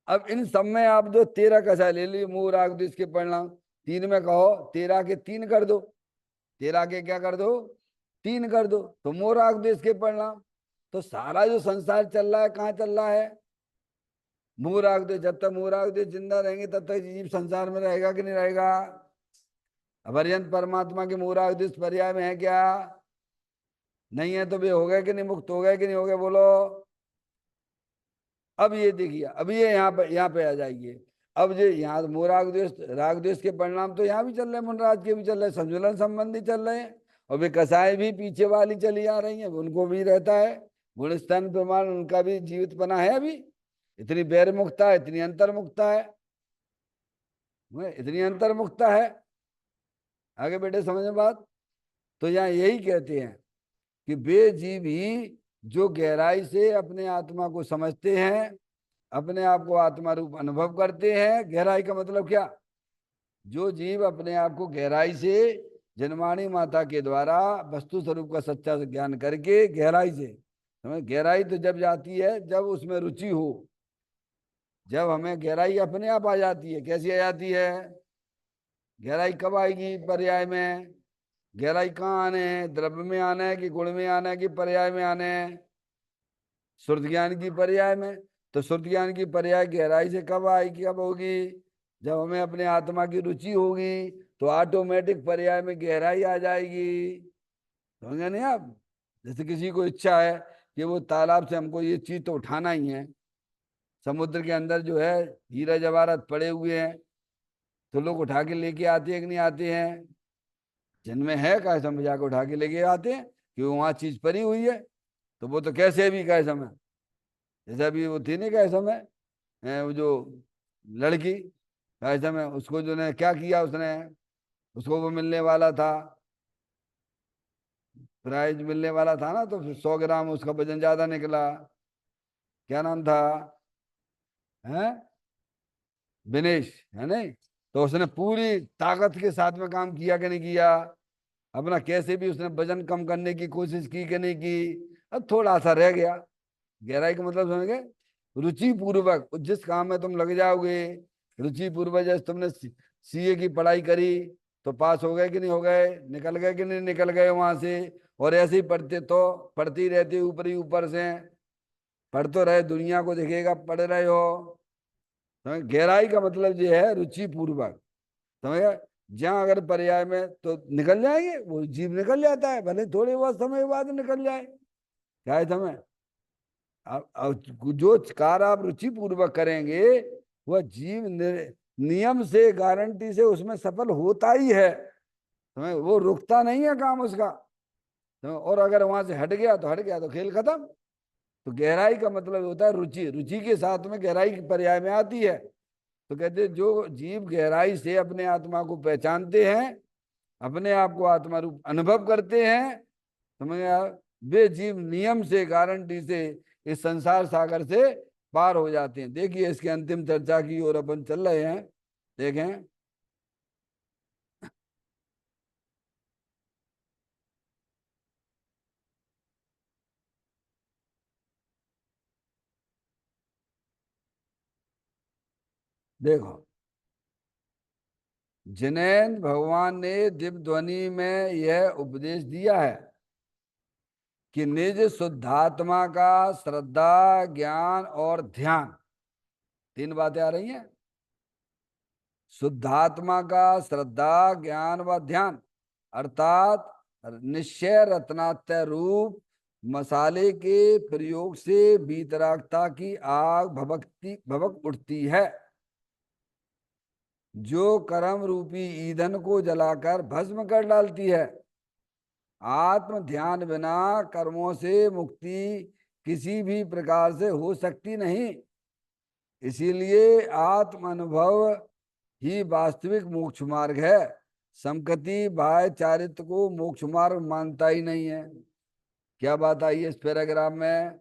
अब इन सब में आप जो तेरह कसाय ले ली, मूल राग द्वेष के परिणाम, तीन में कहो, तेरह के तीन कर दो, तेरह के क्या कर दो? तीन कर दो, तो मोह राग द्वेष के परिणाम। तो सारा जो संसार चल रहा है, कहाँ चल रहा है? मोह राग द्वेष। जब तक मोह राग द्वेष जिंदा रहेंगे, तब तक जीव संसार में रहेगा कि नहीं रहेगा? अपर्यंत परमात्मा के मोह राग द्वेष पर्याय में है क्या? नहीं है, तो वे हो गए कि नहीं, मुक्त हो गए कि नहीं हो गए? बोलो। अब ये देखिए, अब ये यहाँ पे आ जाइए। अब जो यहाँ राग द्वेष के परिणाम तो यहाँ भी चल रहे हैं, मुनराज के भी चल रहे हैं, संजुलन संबंधी चल रहे हैं। और वे कसाएं भी पीछे वाली चली आ रही हैं, उनको भी रहता है। गुणस्थान प्रमाण उनका भी जीवित बना है अभी। इतनी बैर मुक्ता है, इतनी अंतर्मुक्ता है, इतनी अंतर्मुक्ता है। आगे बेटे समझ में बात? तो यहाँ यही कहते हैं कि वे जीव ही जो गहराई से अपने आत्मा को समझते हैं, अपने आप को आत्मा रूप अनुभव करते हैं। गहराई का मतलब क्या? जो जीव अपने आप को गहराई से जनमानी माता के द्वारा वस्तु स्वरूप का सच्चा ज्ञान करके गहराई से, हमें गहराई तो जब जाती है जब उसमें रुचि हो, जब हमें गहराई अपने आप आ जाती है। कैसी आ जाती है? गहराई कब आएगी पर्याय में? गहराई कहाँ आने हैं? द्रव्य में आना है कि गुण में आना है कि पर्याय में आने हैं? श्रुत ज्ञान की पर्याय में। तो श्रुत ज्ञान की पर्याय गहराई से कब आएगी, कब होगी? जब हमें अपने आत्मा की रुचि होगी तो ऑटोमेटिक पर्याय में गहराई आ जाएगी। समझे नहीं आप? जैसे किसी को इच्छा है कि वो तालाब से हमको ये चीज तो उठाना ही है, समुद्र के अंदर जो है हीरा जवाहरात पड़े हुए हैं, तो लोग उठा के लेके आते हैं कि नहीं आते हैं? जिनमें है काय समय जाकर उठा के लेके आते हैं कि वहां चीज पड़ी हुई है। तो वो तो कैसे भी काय समय, जैसे अभी वो थी नहीं काय समय, वो जो लड़की काय समय, उसको जो ने क्या किया, उसने, उसको वो मिलने वाला था, प्राइज मिलने वाला था ना, तो फिर 100 ग्राम उसका वजन ज्यादा निकला। क्या नाम था? है विनेश, है नहीं? तो उसने पूरी ताकत के साथ में काम किया कि नहीं किया? अपना कैसे भी उसने वजन कम करने की कोशिश की कि नहीं की? अब थोड़ा सा रह गया। गहराई का मतलब समझ गए? रुचि पूर्वक जिस काम में तुम लग जाओगे, रुचि पूर्वक, जैसे तुमने सीए की पढ़ाई करी तो पास हो गए कि नहीं हो गए, निकल गए कि नहीं निकल गए वहां से? और ऐसे ही पढ़ते तो पढ़ते ही रहते ऊपर ही ऊपर से, पढ़ तो रहे, दुनिया को दिखेगा पढ़ रहे हो। समझ? गहराई का मतलब ये है रुचि पूर्वक। समझ गए? जहां अगर पर्याय में तो निकल जाएंगे, वो जीव निकल जाता है, भले थोड़े बहुत समय बाद निकल जाए। क्या है समय? अब जो कार्य आप रुचि पूर्वक करेंगे वह जीव नियम से गारंटी से उसमें सफल होता ही है। समझ? वो रुकता नहीं है काम उसका। और अगर वहां से हट गया तो हट गया, तो खेल खत्म। तो गहराई का मतलब होता है रुचि, रुचि के साथ में गहराई की पर्याय में आती है। तो कहते हैं जो जीव गहराई से अपने आत्मा को पहचानते हैं, अपने आप को आत्मा रूप अनुभव करते हैं, समझ गया, वे जीव नियम से गारंटी से इस संसार सागर से पार हो जाते हैं। देखिए इसकी अंतिम चर्चा की ओर अपन चल रहे हैं। देखें, देखो, जिनेन्द्र भगवान ने दिव्य ध्वनि में यह उपदेश दिया है कि निज शुद्धात्मा का श्रद्धा, ज्ञान और ध्यान, तीन बातें आ रही हैं। शुद्धात्मा का श्रद्धा, ज्ञान व ध्यान, अर्थात निश्चय रत्नात्य रूप मसाले के प्रयोग से वीतरागता की आग भभक उठती है, जो कर्म रूपी ईंधन को जलाकर भस्म कर डालती है। आत्म ध्यान बिना कर्मों से मुक्ति किसी भी प्रकार से हो सकती नहीं। इसीलिए आत्म अनुभव ही वास्तविक मोक्ष मार्ग है। संकति बाह्य चारित्र को मोक्ष मार्ग मानता ही नहीं है। क्या बात आई है इस पैराग्राफ में?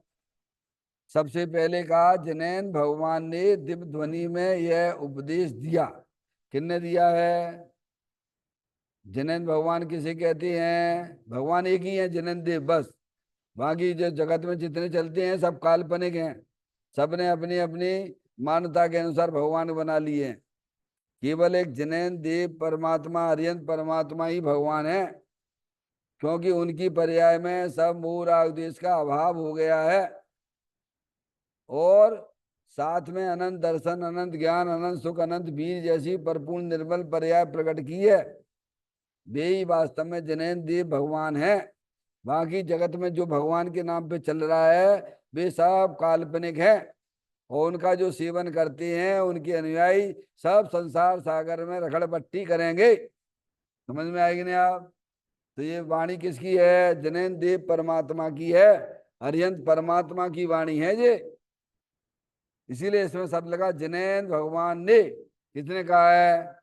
सबसे पहले कहा जिनेन्द्र भगवान ने दिव्य ध्वनि में यह उपदेश दिया। किसने दिया है? जिनेन्द्र भगवान किसे कहते हैं? भगवान एक ही है, जिनेन्द्र देव, बस। बाकी जो जगत में जितने चलते हैं सब काल्पनिक हैं। सबने अपनी अपनी मान्यता के अनुसार भगवान बना लिए हैं। केवल एक जिनेन्द्र देव परमात्मा, अरिहंत परमात्मा ही भगवान है, क्योंकि उनकी पर्याय में सब मोह राग द्वेष का अभाव हो गया है। और साथ में अनंत दर्शन, अनंत ज्ञान, अनंत सुख, अनंत वीर जैसी परिपूर्ण निर्मल पर्याय प्रकट की है। वे ही वास्तव में जिनेन्द्र देव भगवान है। बाकी जगत में जो भगवान के नाम पे चल रहा है वे सब काल्पनिक है, और उनका जो सेवन करते हैं उनके अनुयायी सब संसार सागर में रखड़पट्टी करेंगे। समझ में आएगी नहीं आप? तो ये वाणी किसकी है? जिनेन्द्र देव परमात्मा की है, अरिहंत परमात्मा की वाणी है ये। इसीलिए इसमें सब लगा जिनेन्द्र भगवान ने। किसने कहा है?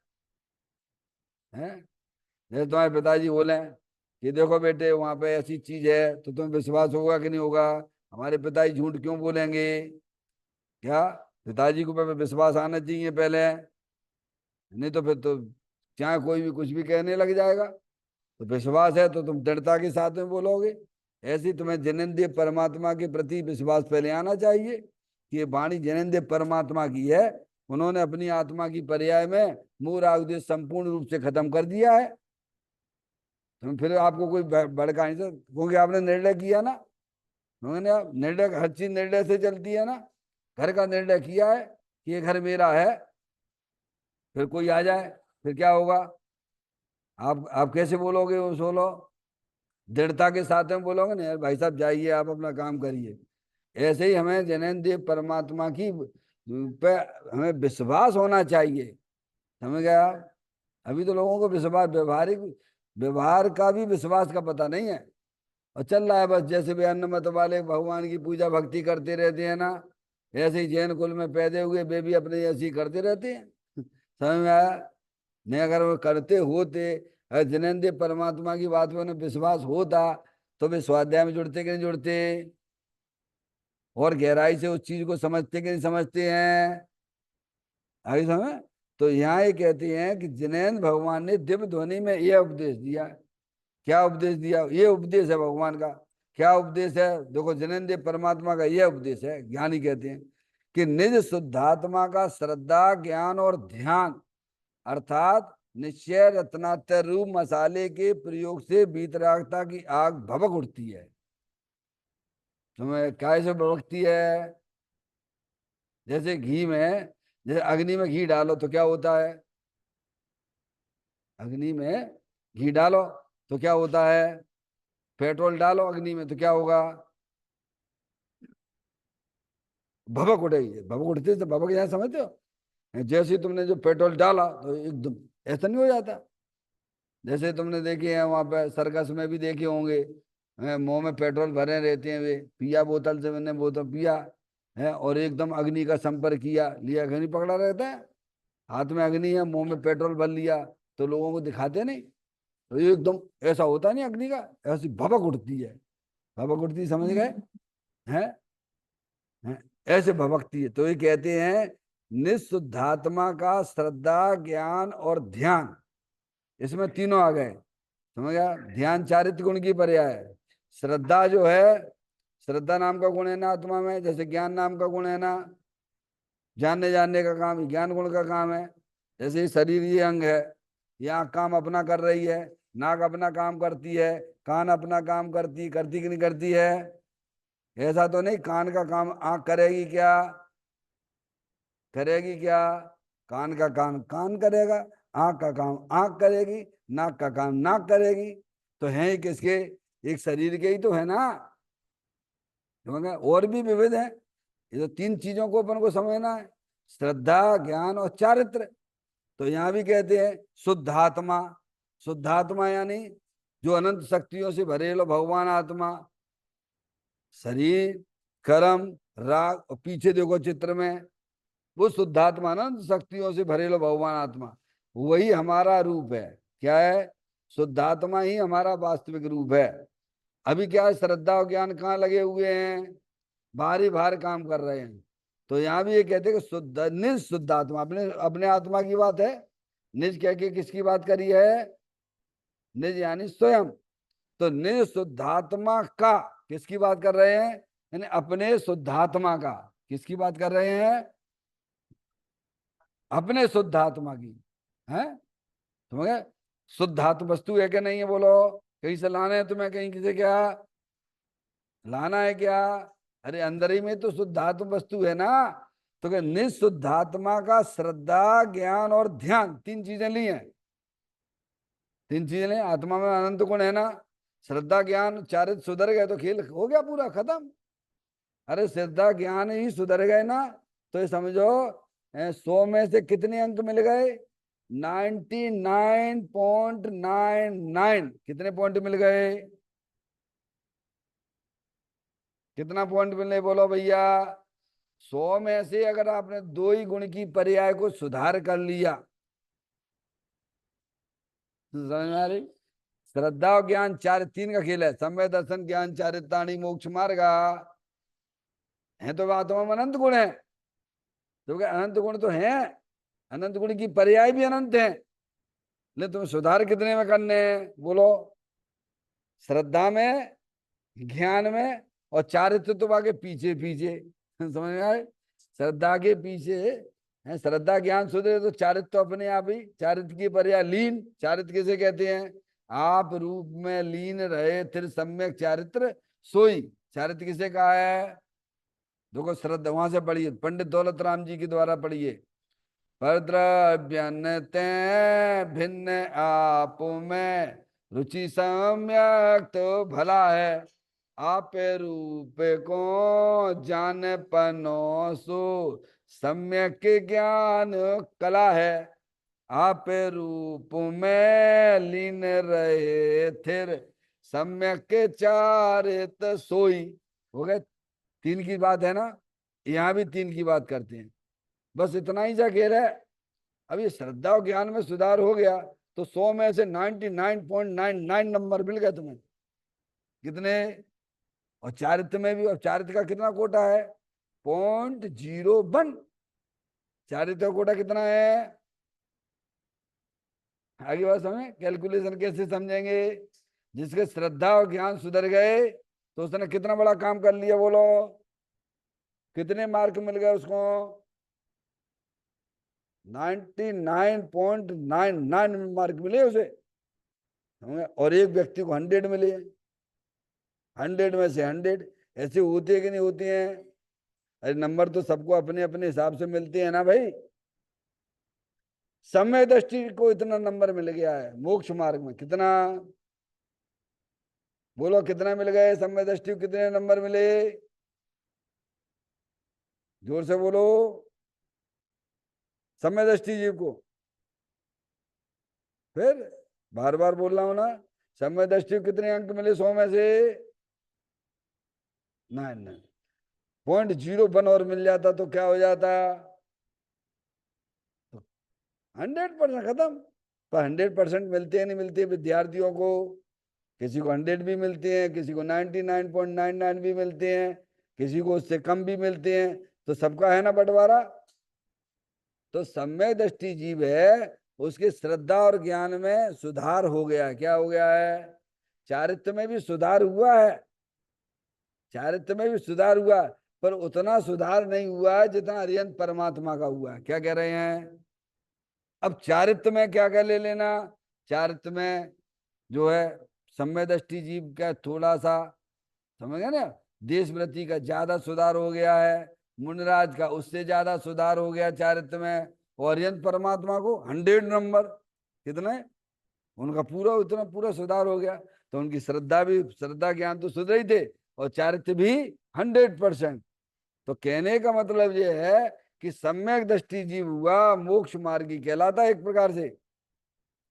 जैसे तुम्हारे पिताजी बोले कि देखो बेटे वहां पे ऐसी चीज है, तो तुम्हें विश्वास होगा कि नहीं होगा? हमारे पिताजी झूठ क्यों बोलेंगे? क्या? पिताजी को पे विश्वास आना चाहिए पहले, नहीं तो फिर तो चाहे कोई भी कुछ भी कहने लग जाएगा। तो विश्वास है तो तुम दृढ़ता के साथ में बोलोगे। ऐसी तुम्हें जनिंद्रिय परमात्मा के प्रति विश्वास पहले आना चाहिए कि ये वाणी जनिंद्रिय परमात्मा की है। उन्होंने अपनी आत्मा की पर्याय में मूल उद्देश्य संपूर्ण रूप से खत्म कर दिया है। तुम फिर आपको कोई भड़का नहीं सकता, क्योंकि आपने निर्णय किया ना। उन्होंने निर्णय, हर चीज निर्णय से चलती है ना। घर का निर्णय किया है कि ये घर मेरा है, फिर कोई आ जाए फिर क्या होगा? आप कैसे बोलोगे? वो सोलो दृढ़ता के साथ में बोलोगे ना, यार भाई साहब जाइए आप अपना काम करिए। ऐसे ही हमें जैनदेव परमात्मा की पे हमें विश्वास होना चाहिए। समझ गया? अभी तो लोगों को विश्वास, व्यवहारिक व्यवहार का भी विश्वास का पता नहीं है, और चल रहा है बस जैसे भी अन्न मत वाले भगवान की पूजा भक्ति करते रहते हैं ना, ऐसे ही जैन कुल में पैदे हुए वे भी अपने ऐसे ही करते रहते हैं। समझ में आया? नहीं, अगर वो करते होते, अगर जैनदेव परमात्मा की बात में उन्हें विश्वास होता तो वे स्वाध्याय में जुड़ते कि नहीं जुड़ते, और गहराई से उस चीज को समझते कि नहीं समझते हैं? आगे समझ। तो यहाँ ये कहते हैं कि जिनेन्द्र भगवान ने दिव्य ध्वनि में यह उपदेश दिया। क्या उपदेश दिया? ये उपदेश है भगवान का। क्या उपदेश है? देखो, जिनेन्द्र परमात्मा का यह उपदेश है, ज्ञानी कहते हैं कि निज शुद्धात्मा का श्रद्धा ज्ञान और ध्यान, अर्थात निश्चय रत्नात्य रूप मसाले के प्रयोग से वीतरागता की आग भभक उठती है। तुम्हें कैसे भभकती है? जैसे घी में, जैसे अग्नि में घी डालो तो क्या होता है? अग्नि में घी डालो तो क्या होता है? पेट्रोल डालो अग्नि में तो क्या होगा? भभक उठेगी। भभक उठती है तो भभक यहाँ समझते हो? जैसे ही तुमने जो पेट्रोल डाला तो एकदम ऐसा नहीं हो जाता। जैसे तुमने देखे हैं वहां पे सर्कस में भी देखे होंगे, मुंह में पेट्रोल भरे रहते हैं, वे पिया बोतल से, मैंने बोतल पिया है और एकदम अग्नि का संपर्क किया, लिया, अग्नि पकड़ा रहता है, हाथ में अग्नि है, मुंह में पेट्रोल भर लिया, तो लोगों को दिखाते नहीं, तो ये एकदम ऐसा होता नहीं अग्नि का, ऐसी भभक उठती है। भभक उठती, समझ गए? हैं? हैं? ऐसे भभकती है। तो ये कहते हैं निशुद्धात्मा का श्रद्धा ज्ञान और ध्यान, इसमें तीनों आ गए। समझ गया? ध्यान चारित्र गुण की पर्याय है। श्रद्धा जो है, श्रद्धा नाम का गुण है ना आत्मा में, जैसे ज्ञान नाम का गुण है ना, जानने जानने का काम ज्ञान गुण का काम है। जैसे शरीर ये अंग है, ये आँख काम अपना कर रही है, नाक अपना काम करती है, कान अपना काम करती कि नहीं करती है? ऐसा तो नहीं कान का काम आँख करेगी क्या? करेगी क्या? कान का काम कान करेगा, आँख का काम आँख करेगी, नाक का काम नाक करेगी। तो है ही किसके? एक शरीर के ही तो है ना। और भी विविध है। ये तो तीन चीजों को अपन को समझना है, श्रद्धा ज्ञान और चारित्र। तो यहां भी कहते हैं शुद्धात्मा। शुद्धात्मा यानी जो अनंत शक्तियों से भरे लो भगवान आत्मा, शरीर कर्म राग, और पीछे देखो चित्र में वो शुद्धात्मा, अनंत शक्तियों से भरे लो भगवान आत्मा, वही हमारा रूप है। क्या है? शुद्धात्मा ही हमारा वास्तविक रूप है। अभी क्या है, श्रद्धा और ज्ञान कहाँ लगे हुए हैं? बाहर ही बाहर काम कर रहे हैं। तो यहाँ भी ये कहते हैं कि शुद्ध निज शुद्ध आत्मा, अपने अपने आत्मा की बात है। निज कह के किसकी बात करी है? निज यानी स्वयं। तो निज शुद्धात्मा का किसकी बात कर रहे हैं? यानी अपने शुद्धात्मा का। किसकी बात कर रहे हैं? अपने शुद्धात्मा की। है? तुम्हें शुद्धात्म वस्तु है कि नहीं है? बोलो, कहीं से लाना है तुम्हें? कहीं किसे क्या लाना है क्या? अरे अंदर ही में तो शुद्धात्म वस्तु है ना। तो क्या निशुद्धात्मा का श्रद्धा ज्ञान और ध्यान, तीन चीजें ली हैं। तीन चीजें ली, आत्मा में अनंत गुण है ना, श्रद्धा ज्ञान चारित्र सुधर गए तो खेल हो गया पूरा खत्म। अरे श्रद्धा ज्ञान ही सुधर गए ना, तो ये समझो 100 में से कितने अंक मिल गए? 99.99। कितने पॉइंट मिल गए? कितना पॉइंट मिले बोलो भैया? 100 में से अगर आपने दो ही गुण की पर्याय को सुधार कर लिया, तो समझ में आ रही? श्रद्धा और ज्ञान चार, तीन का खेल है, समय दर्शन ज्ञान चारित्राणी मोक्ष मार्गा है। तो बातों में अनंत गुण है। तो क्या अनंत गुण तो है, अनंत गुण की पर्याय भी अनंत है, ले तुम्हें सुधार कितने में करने हैं बोलो? श्रद्धा में, ज्ञान में, और चारित्र तो आगे पीछे पीछे। समझ में आए? श्रद्धा के पीछे है, श्रद्धा ज्ञान सुधरे तो चारित्र तो अपने आप ही। चारित्र की पर्याय लीन। चारित्र किसे कहते हैं? आप रूप में लीन रहे फिर सम्यक चारित्र सोई। चारित्र किसे कहा है? देखो श्रद्धा वहां से पढ़िए, पंडित दौलत राम जी के द्वारा पढ़िए। पर द्रव्यन्ते भिन्न आप में रुचि सम्यक तो भला है। आप रूप को जान पनो सो सम्यक ज्ञान कला है। आप रूप में लीन रहे थिर सम्यक चारित सोई। हो गए तीन की बात है ना? यहां भी तीन की बात करते हैं। बस इतना ही जा कह रहा है। अब ये श्रद्धा और ज्ञान में सुधार हो गया तो 100 में से 99.99 नंबर मिल गए तुम्हें। कितने? और चारित्र में भी, और चारित्र का कितना कोटा है? 0.01। चारित्र का कोटा कितना है? आगे बात समझे? कैलकुलेशन कैसे समझेंगे? जिसके श्रद्धा और ज्ञान सुधर गए तो उसने कितना बड़ा काम कर लिया बोलो? कितने मार्क मिल गए उसको? 99.99 मार्क मिले उसे। और एक व्यक्ति को 100 मिले। 100 में से 100 ऐसे होते हैं कि नहीं होते हैं? अरे नंबर तो सबको अपने अपने हिसाब से मिलते हैं ना भाई। समय दृष्टि को इतना नंबर मिल गया है मोक्ष मार्ग में। कितना बोलो? कितना मिल गए समय दृष्टि को? कितने नंबर मिले? जोर से बोलो। समय दृष्टि जीव को फिर बार बार बोल रहा हूं ना। समय दृष्टि को कितने अंक मिले 100 में से? 9। 0.01 और मिल जाता तो क्या हो जाता? 100% खत्म। पर 100% मिलते हैं नहीं मिलते विद्यार्थियों को? किसी को 100 भी मिलते हैं, किसी को 99.99 भी मिलते हैं, किसी को उससे कम भी मिलते हैं। तो सबका है ना बंटवारा। तो सम्यक दृष्टि जीव है, उसकी श्रद्धा और ज्ञान में सुधार हो गया। क्या हो गया है? चारित्र में भी सुधार हुआ है। चारित्र में भी सुधार हुआ, पर उतना सुधार नहीं हुआ है जितना अरिहंत परमात्मा का हुआ है। क्या कह रहे हैं? अब चारित्र में क्या क्या ले लेना? चारित्र में जो है सम्यक दृष्टि जीव का थोड़ा सा समझ गए ना, देशवृत्ति का ज्यादा सुधार हो गया है। मुनराज का उससे ज्यादा सुधार हो गया चारित्र में। और अरिहंत परमात्मा को 100 नंबर। कितने? उनका पूरा उतना पूरा सुधार हो गया। तो उनकी श्रद्धा भी, श्रद्धा ज्ञान तो सुधर ही थे, और चारित्र भी 100%। तो कहने का मतलब ये है कि सम्यक दृष्टि जीव हुआ मोक्ष मार्गी कहलाता है एक प्रकार से।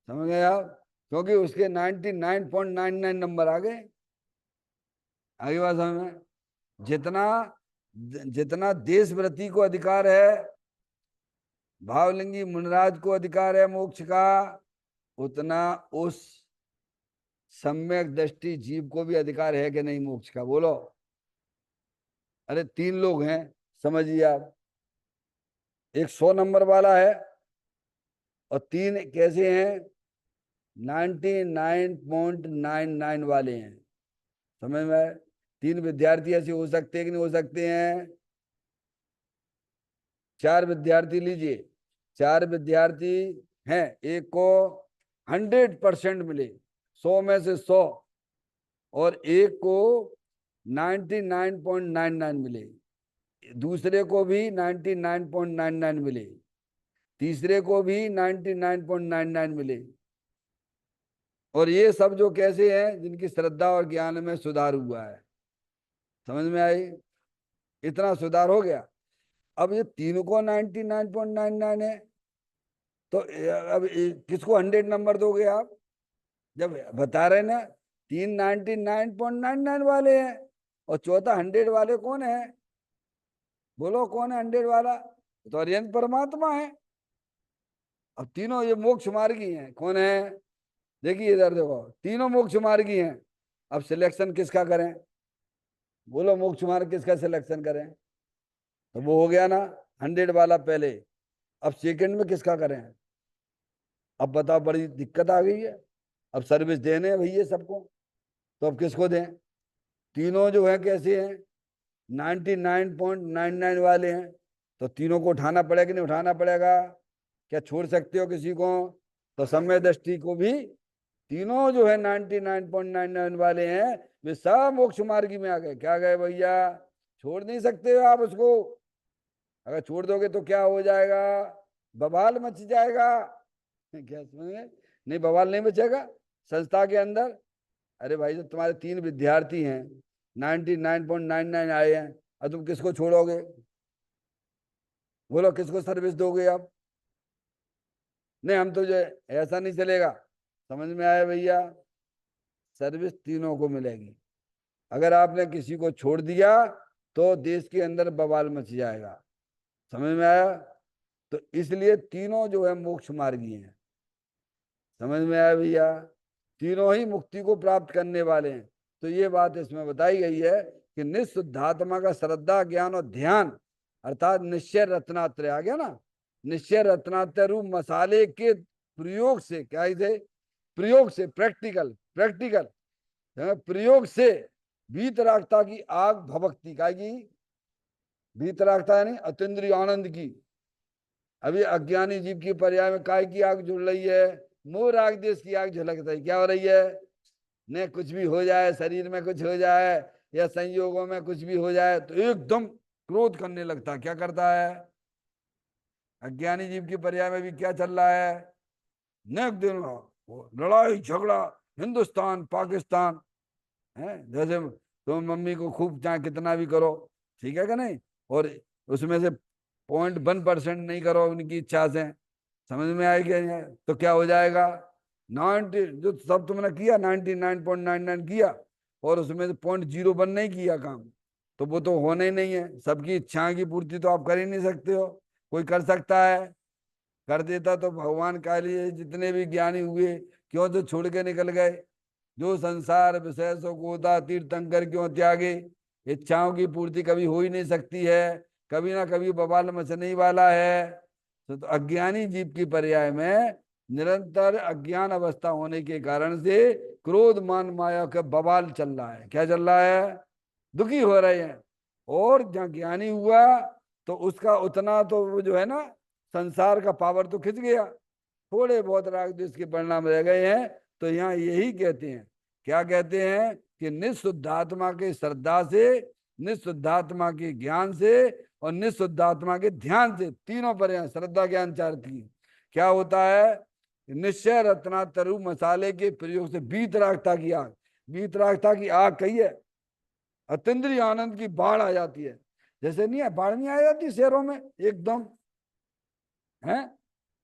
समझ गए आप? क्योंकि उसके 99.99 नंबर आ गए। आगे बात समझ में? जितना जितना देशव्रति को अधिकार है, भावलिंगी मुनराज को अधिकार है मोक्ष का, उतना उस सम्यक दृष्टि जीव को भी अधिकार है कि नहीं मोक्ष का? बोलो। अरे 3 लोग हैं समझिए आप। एक 100 नंबर वाला है, और 3 कैसे हैं? 99.99 वाले हैं। समझ में आए? 3 विद्यार्थी ऐसे हो सकते हैं कि नहीं हो सकते हैं? 4 विद्यार्थी लीजिए। 4 विद्यार्थी हैं, एक को 100% मिले 100 में से 100, और एक को 99.99 मिले, दूसरे को भी 99.99 मिले, तीसरे को भी 99.99 मिले। और ये सब जो कैसे हैं? जिनकी श्रद्धा और ज्ञान में सुधार हुआ है। समझ में आई? इतना सुधार हो गया। अब ये तीनों को 99.99 है, तो अब किसको 100 नंबर दोगे आप? जब बता रहे ना 3 99.99 वाले हैं, और चौथा 100 वाले कौन है? बोलो कौन है 100 वाला? तो अरिहंत परमात्मा है। अब तीनों ये मोक्ष मार्गी हैं। कौन है? देखिए इधर देखो, तीनों मोक्ष मार्गी हैं। अब सिलेक्शन किसका करें? बोलो मोक्ष मार्ग किसका सिलेक्शन करें? तो वो हो गया ना 100 वाला पहले। अब सेकंड में किसका करें? अब बताओ, बड़ी दिक्कत आ गई है। अब सर्विस देने हैं भैया सबको, तो अब किसको दें? तीनों जो है कैसे हैं? 99.99 वाले हैं। तो तीनों को उठाना पड़ेगा कि नहीं उठाना पड़ेगा? क्या छोड़ सकते हो किसी को? तो समय दृष्टि को भी तीनों जो है 99.99 वाले हैं, वे सब मोक्ष मार्गी में आ गए। क्या गए भैया? छोड़ नहीं सकते हो आप उसको। अगर छोड़ दोगे तो क्या हो जाएगा? बवाल मच जाएगा। क्या समझे? नहीं, बवाल नहीं बचेगा संस्था के अंदर। अरे भाई, जब तुम्हारे 3 विद्यार्थी हैं, 99.99 आए हैं, और तुम किसको छोड़ोगे? बोलो, किसको सर्विस दोगे आप? नहीं, हम तो जो ऐसा नहीं चलेगा। समझ में आया भैया? सर्विस तीनों को मिलेगी। अगर आपने किसी को छोड़ दिया तो देश के अंदर बवाल मच जाएगा। समझ में आया? तो इसलिए तीनों जो है मोक्ष मार्गी हैं। समझ में आया भैया? तीनों ही मुक्ति को प्राप्त करने वाले हैं। तो ये बात इसमें बताई गई है कि निःशुद्धात्मा का श्रद्धा, ज्ञान और ध्यान, अर्थात निश्चय रत्नात्रय आ गया ना। निश्चय रत्नात्रय रूप मसाले के प्रयोग से, क्या इसे प्रयोग से, प्रैक्टिकल प्रैक्टिकल प्रयोग से वीतरागता की आग भभकती, का की वीतरागता यानी अतीन्द्रिय आनंद की। अभी अज्ञानी जीव की पर्याय में काय की आग जुड़ रही है? मोह राग देश की आग झलक रही। क्या हो रही है? ने कुछ भी हो जाए, शरीर में कुछ हो जाए या संयोगों में कुछ भी हो जाए तो एकदम क्रोध करने लगता है। क्या करता है? अज्ञानी जीव की पर्याय में भी क्या चल रहा है? नेक दिन लड़ाई झगड़ा, हिंदुस्तान पाकिस्तान है। जैसे तुम मम्मी को खूब चाहे कितना भी करो, ठीक है कि नहीं, और उसमें से 0.1% नहीं करो उनकी इच्छा से, समझ में आएगी? तो क्या हो जाएगा? 90 जो सब तुमने किया 99.99 किया, और उसमें से 0.01 नहीं किया काम, तो वो तो होना ही नहीं है। सबकी इच्छाओं की पूर्ति तो आप कर ही नहीं सकते हो। कोई कर सकता है? कर देता तो भगवान काली जितने भी ज्ञानी हुए क्यों तो छोड़ के निकल गए? जो संसार विषय सो गोता तीर्थंकर क्यों त्यागे। इच्छाओं की पूर्ति कभी हो ही नहीं सकती है, कभी ना कभी बवाल मचने ही वाला है। तो अज्ञानी जीव की पर्याय में निरंतर अज्ञान अवस्था होने के कारण से क्रोध मान माया का बवाल चल रहा है। क्या चल रहा है? दुखी हो रहे हैं। और जहाँ ज्ञानी हुआ तो उसका उतना तो वो जो है ना, संसार का पावर तो खिंच गया। थोड़े बहुत राग द्वेष के परिणाम रह गए हैं। तो यहाँ यही कहते हैं, क्या कहते हैं कि निःशुद्धात्मा के श्रद्धा से, निःशुद्धात्मा के ज्ञान से और निःशुद्धात्मा के ध्यान से, तीनों पर यहाँ श्रद्धा ज्ञान चार थी। क्या होता है? निश्चय रत्ना तरु मसाले के प्रयोग से वीतरागता की आग, वीतरागता की आग कही है, अतीन्द्रिय आनंद की बाढ़ आ जाती है। जैसे नहीं है, बाढ़ नहीं आ जाती शहरों में एकदम, है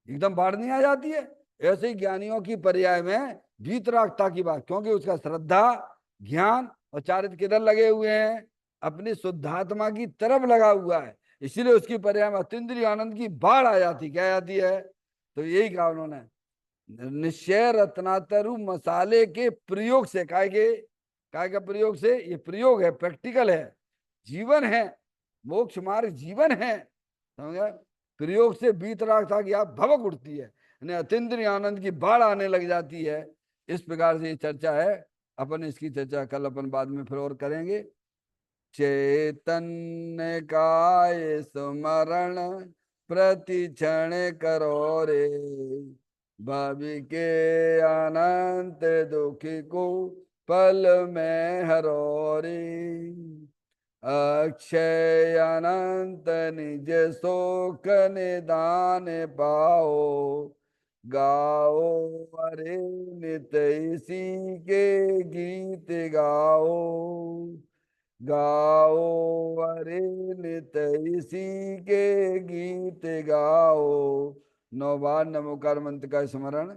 एकदम बाढ़ नहीं आ जाती है। ऐसे ही ज्ञानियों की पर्याय में वीतरागता की बात, क्योंकि उसका श्रद्धा ज्ञान और चारित्र किधर लगे हुए हैं? अपनी शुद्धात्मा की तरफ लगा हुआ है। इसीलिए उसकी पर्याय में अतीन्द्रिय आनंद की बाढ़ आ जाती। क्या आती है? तो यही कहा उन्होंने, निश्चय रत्नातरु मसाले के प्रयोग से, काय के प्रयोग से, ये प्रयोग है, प्रैक्टिकल है, जीवन है, मोक्ष मार्ग जीवन है। समझ? प्रयोग से वीतरागता की आप भवक उठती है, अतीन्द्रिय आनंद की बाढ़ आने लग जाती है। इस प्रकार से ये चर्चा है। अपन इसकी चर्चा कल अपन बाद में फिर और करेंगे। चैतन्य काय स्मरण प्रति क्षण करो रे, भावी के अनंत दुखी को पल में हरो रे। अक्षय अनंत निज शोक निदान पाओ, गाओ अरे नित इसी के गीत गाओ, गाओ अरे नित इसी के गीत गाओ। 9 बार नमोकार मंत्र का स्मरण।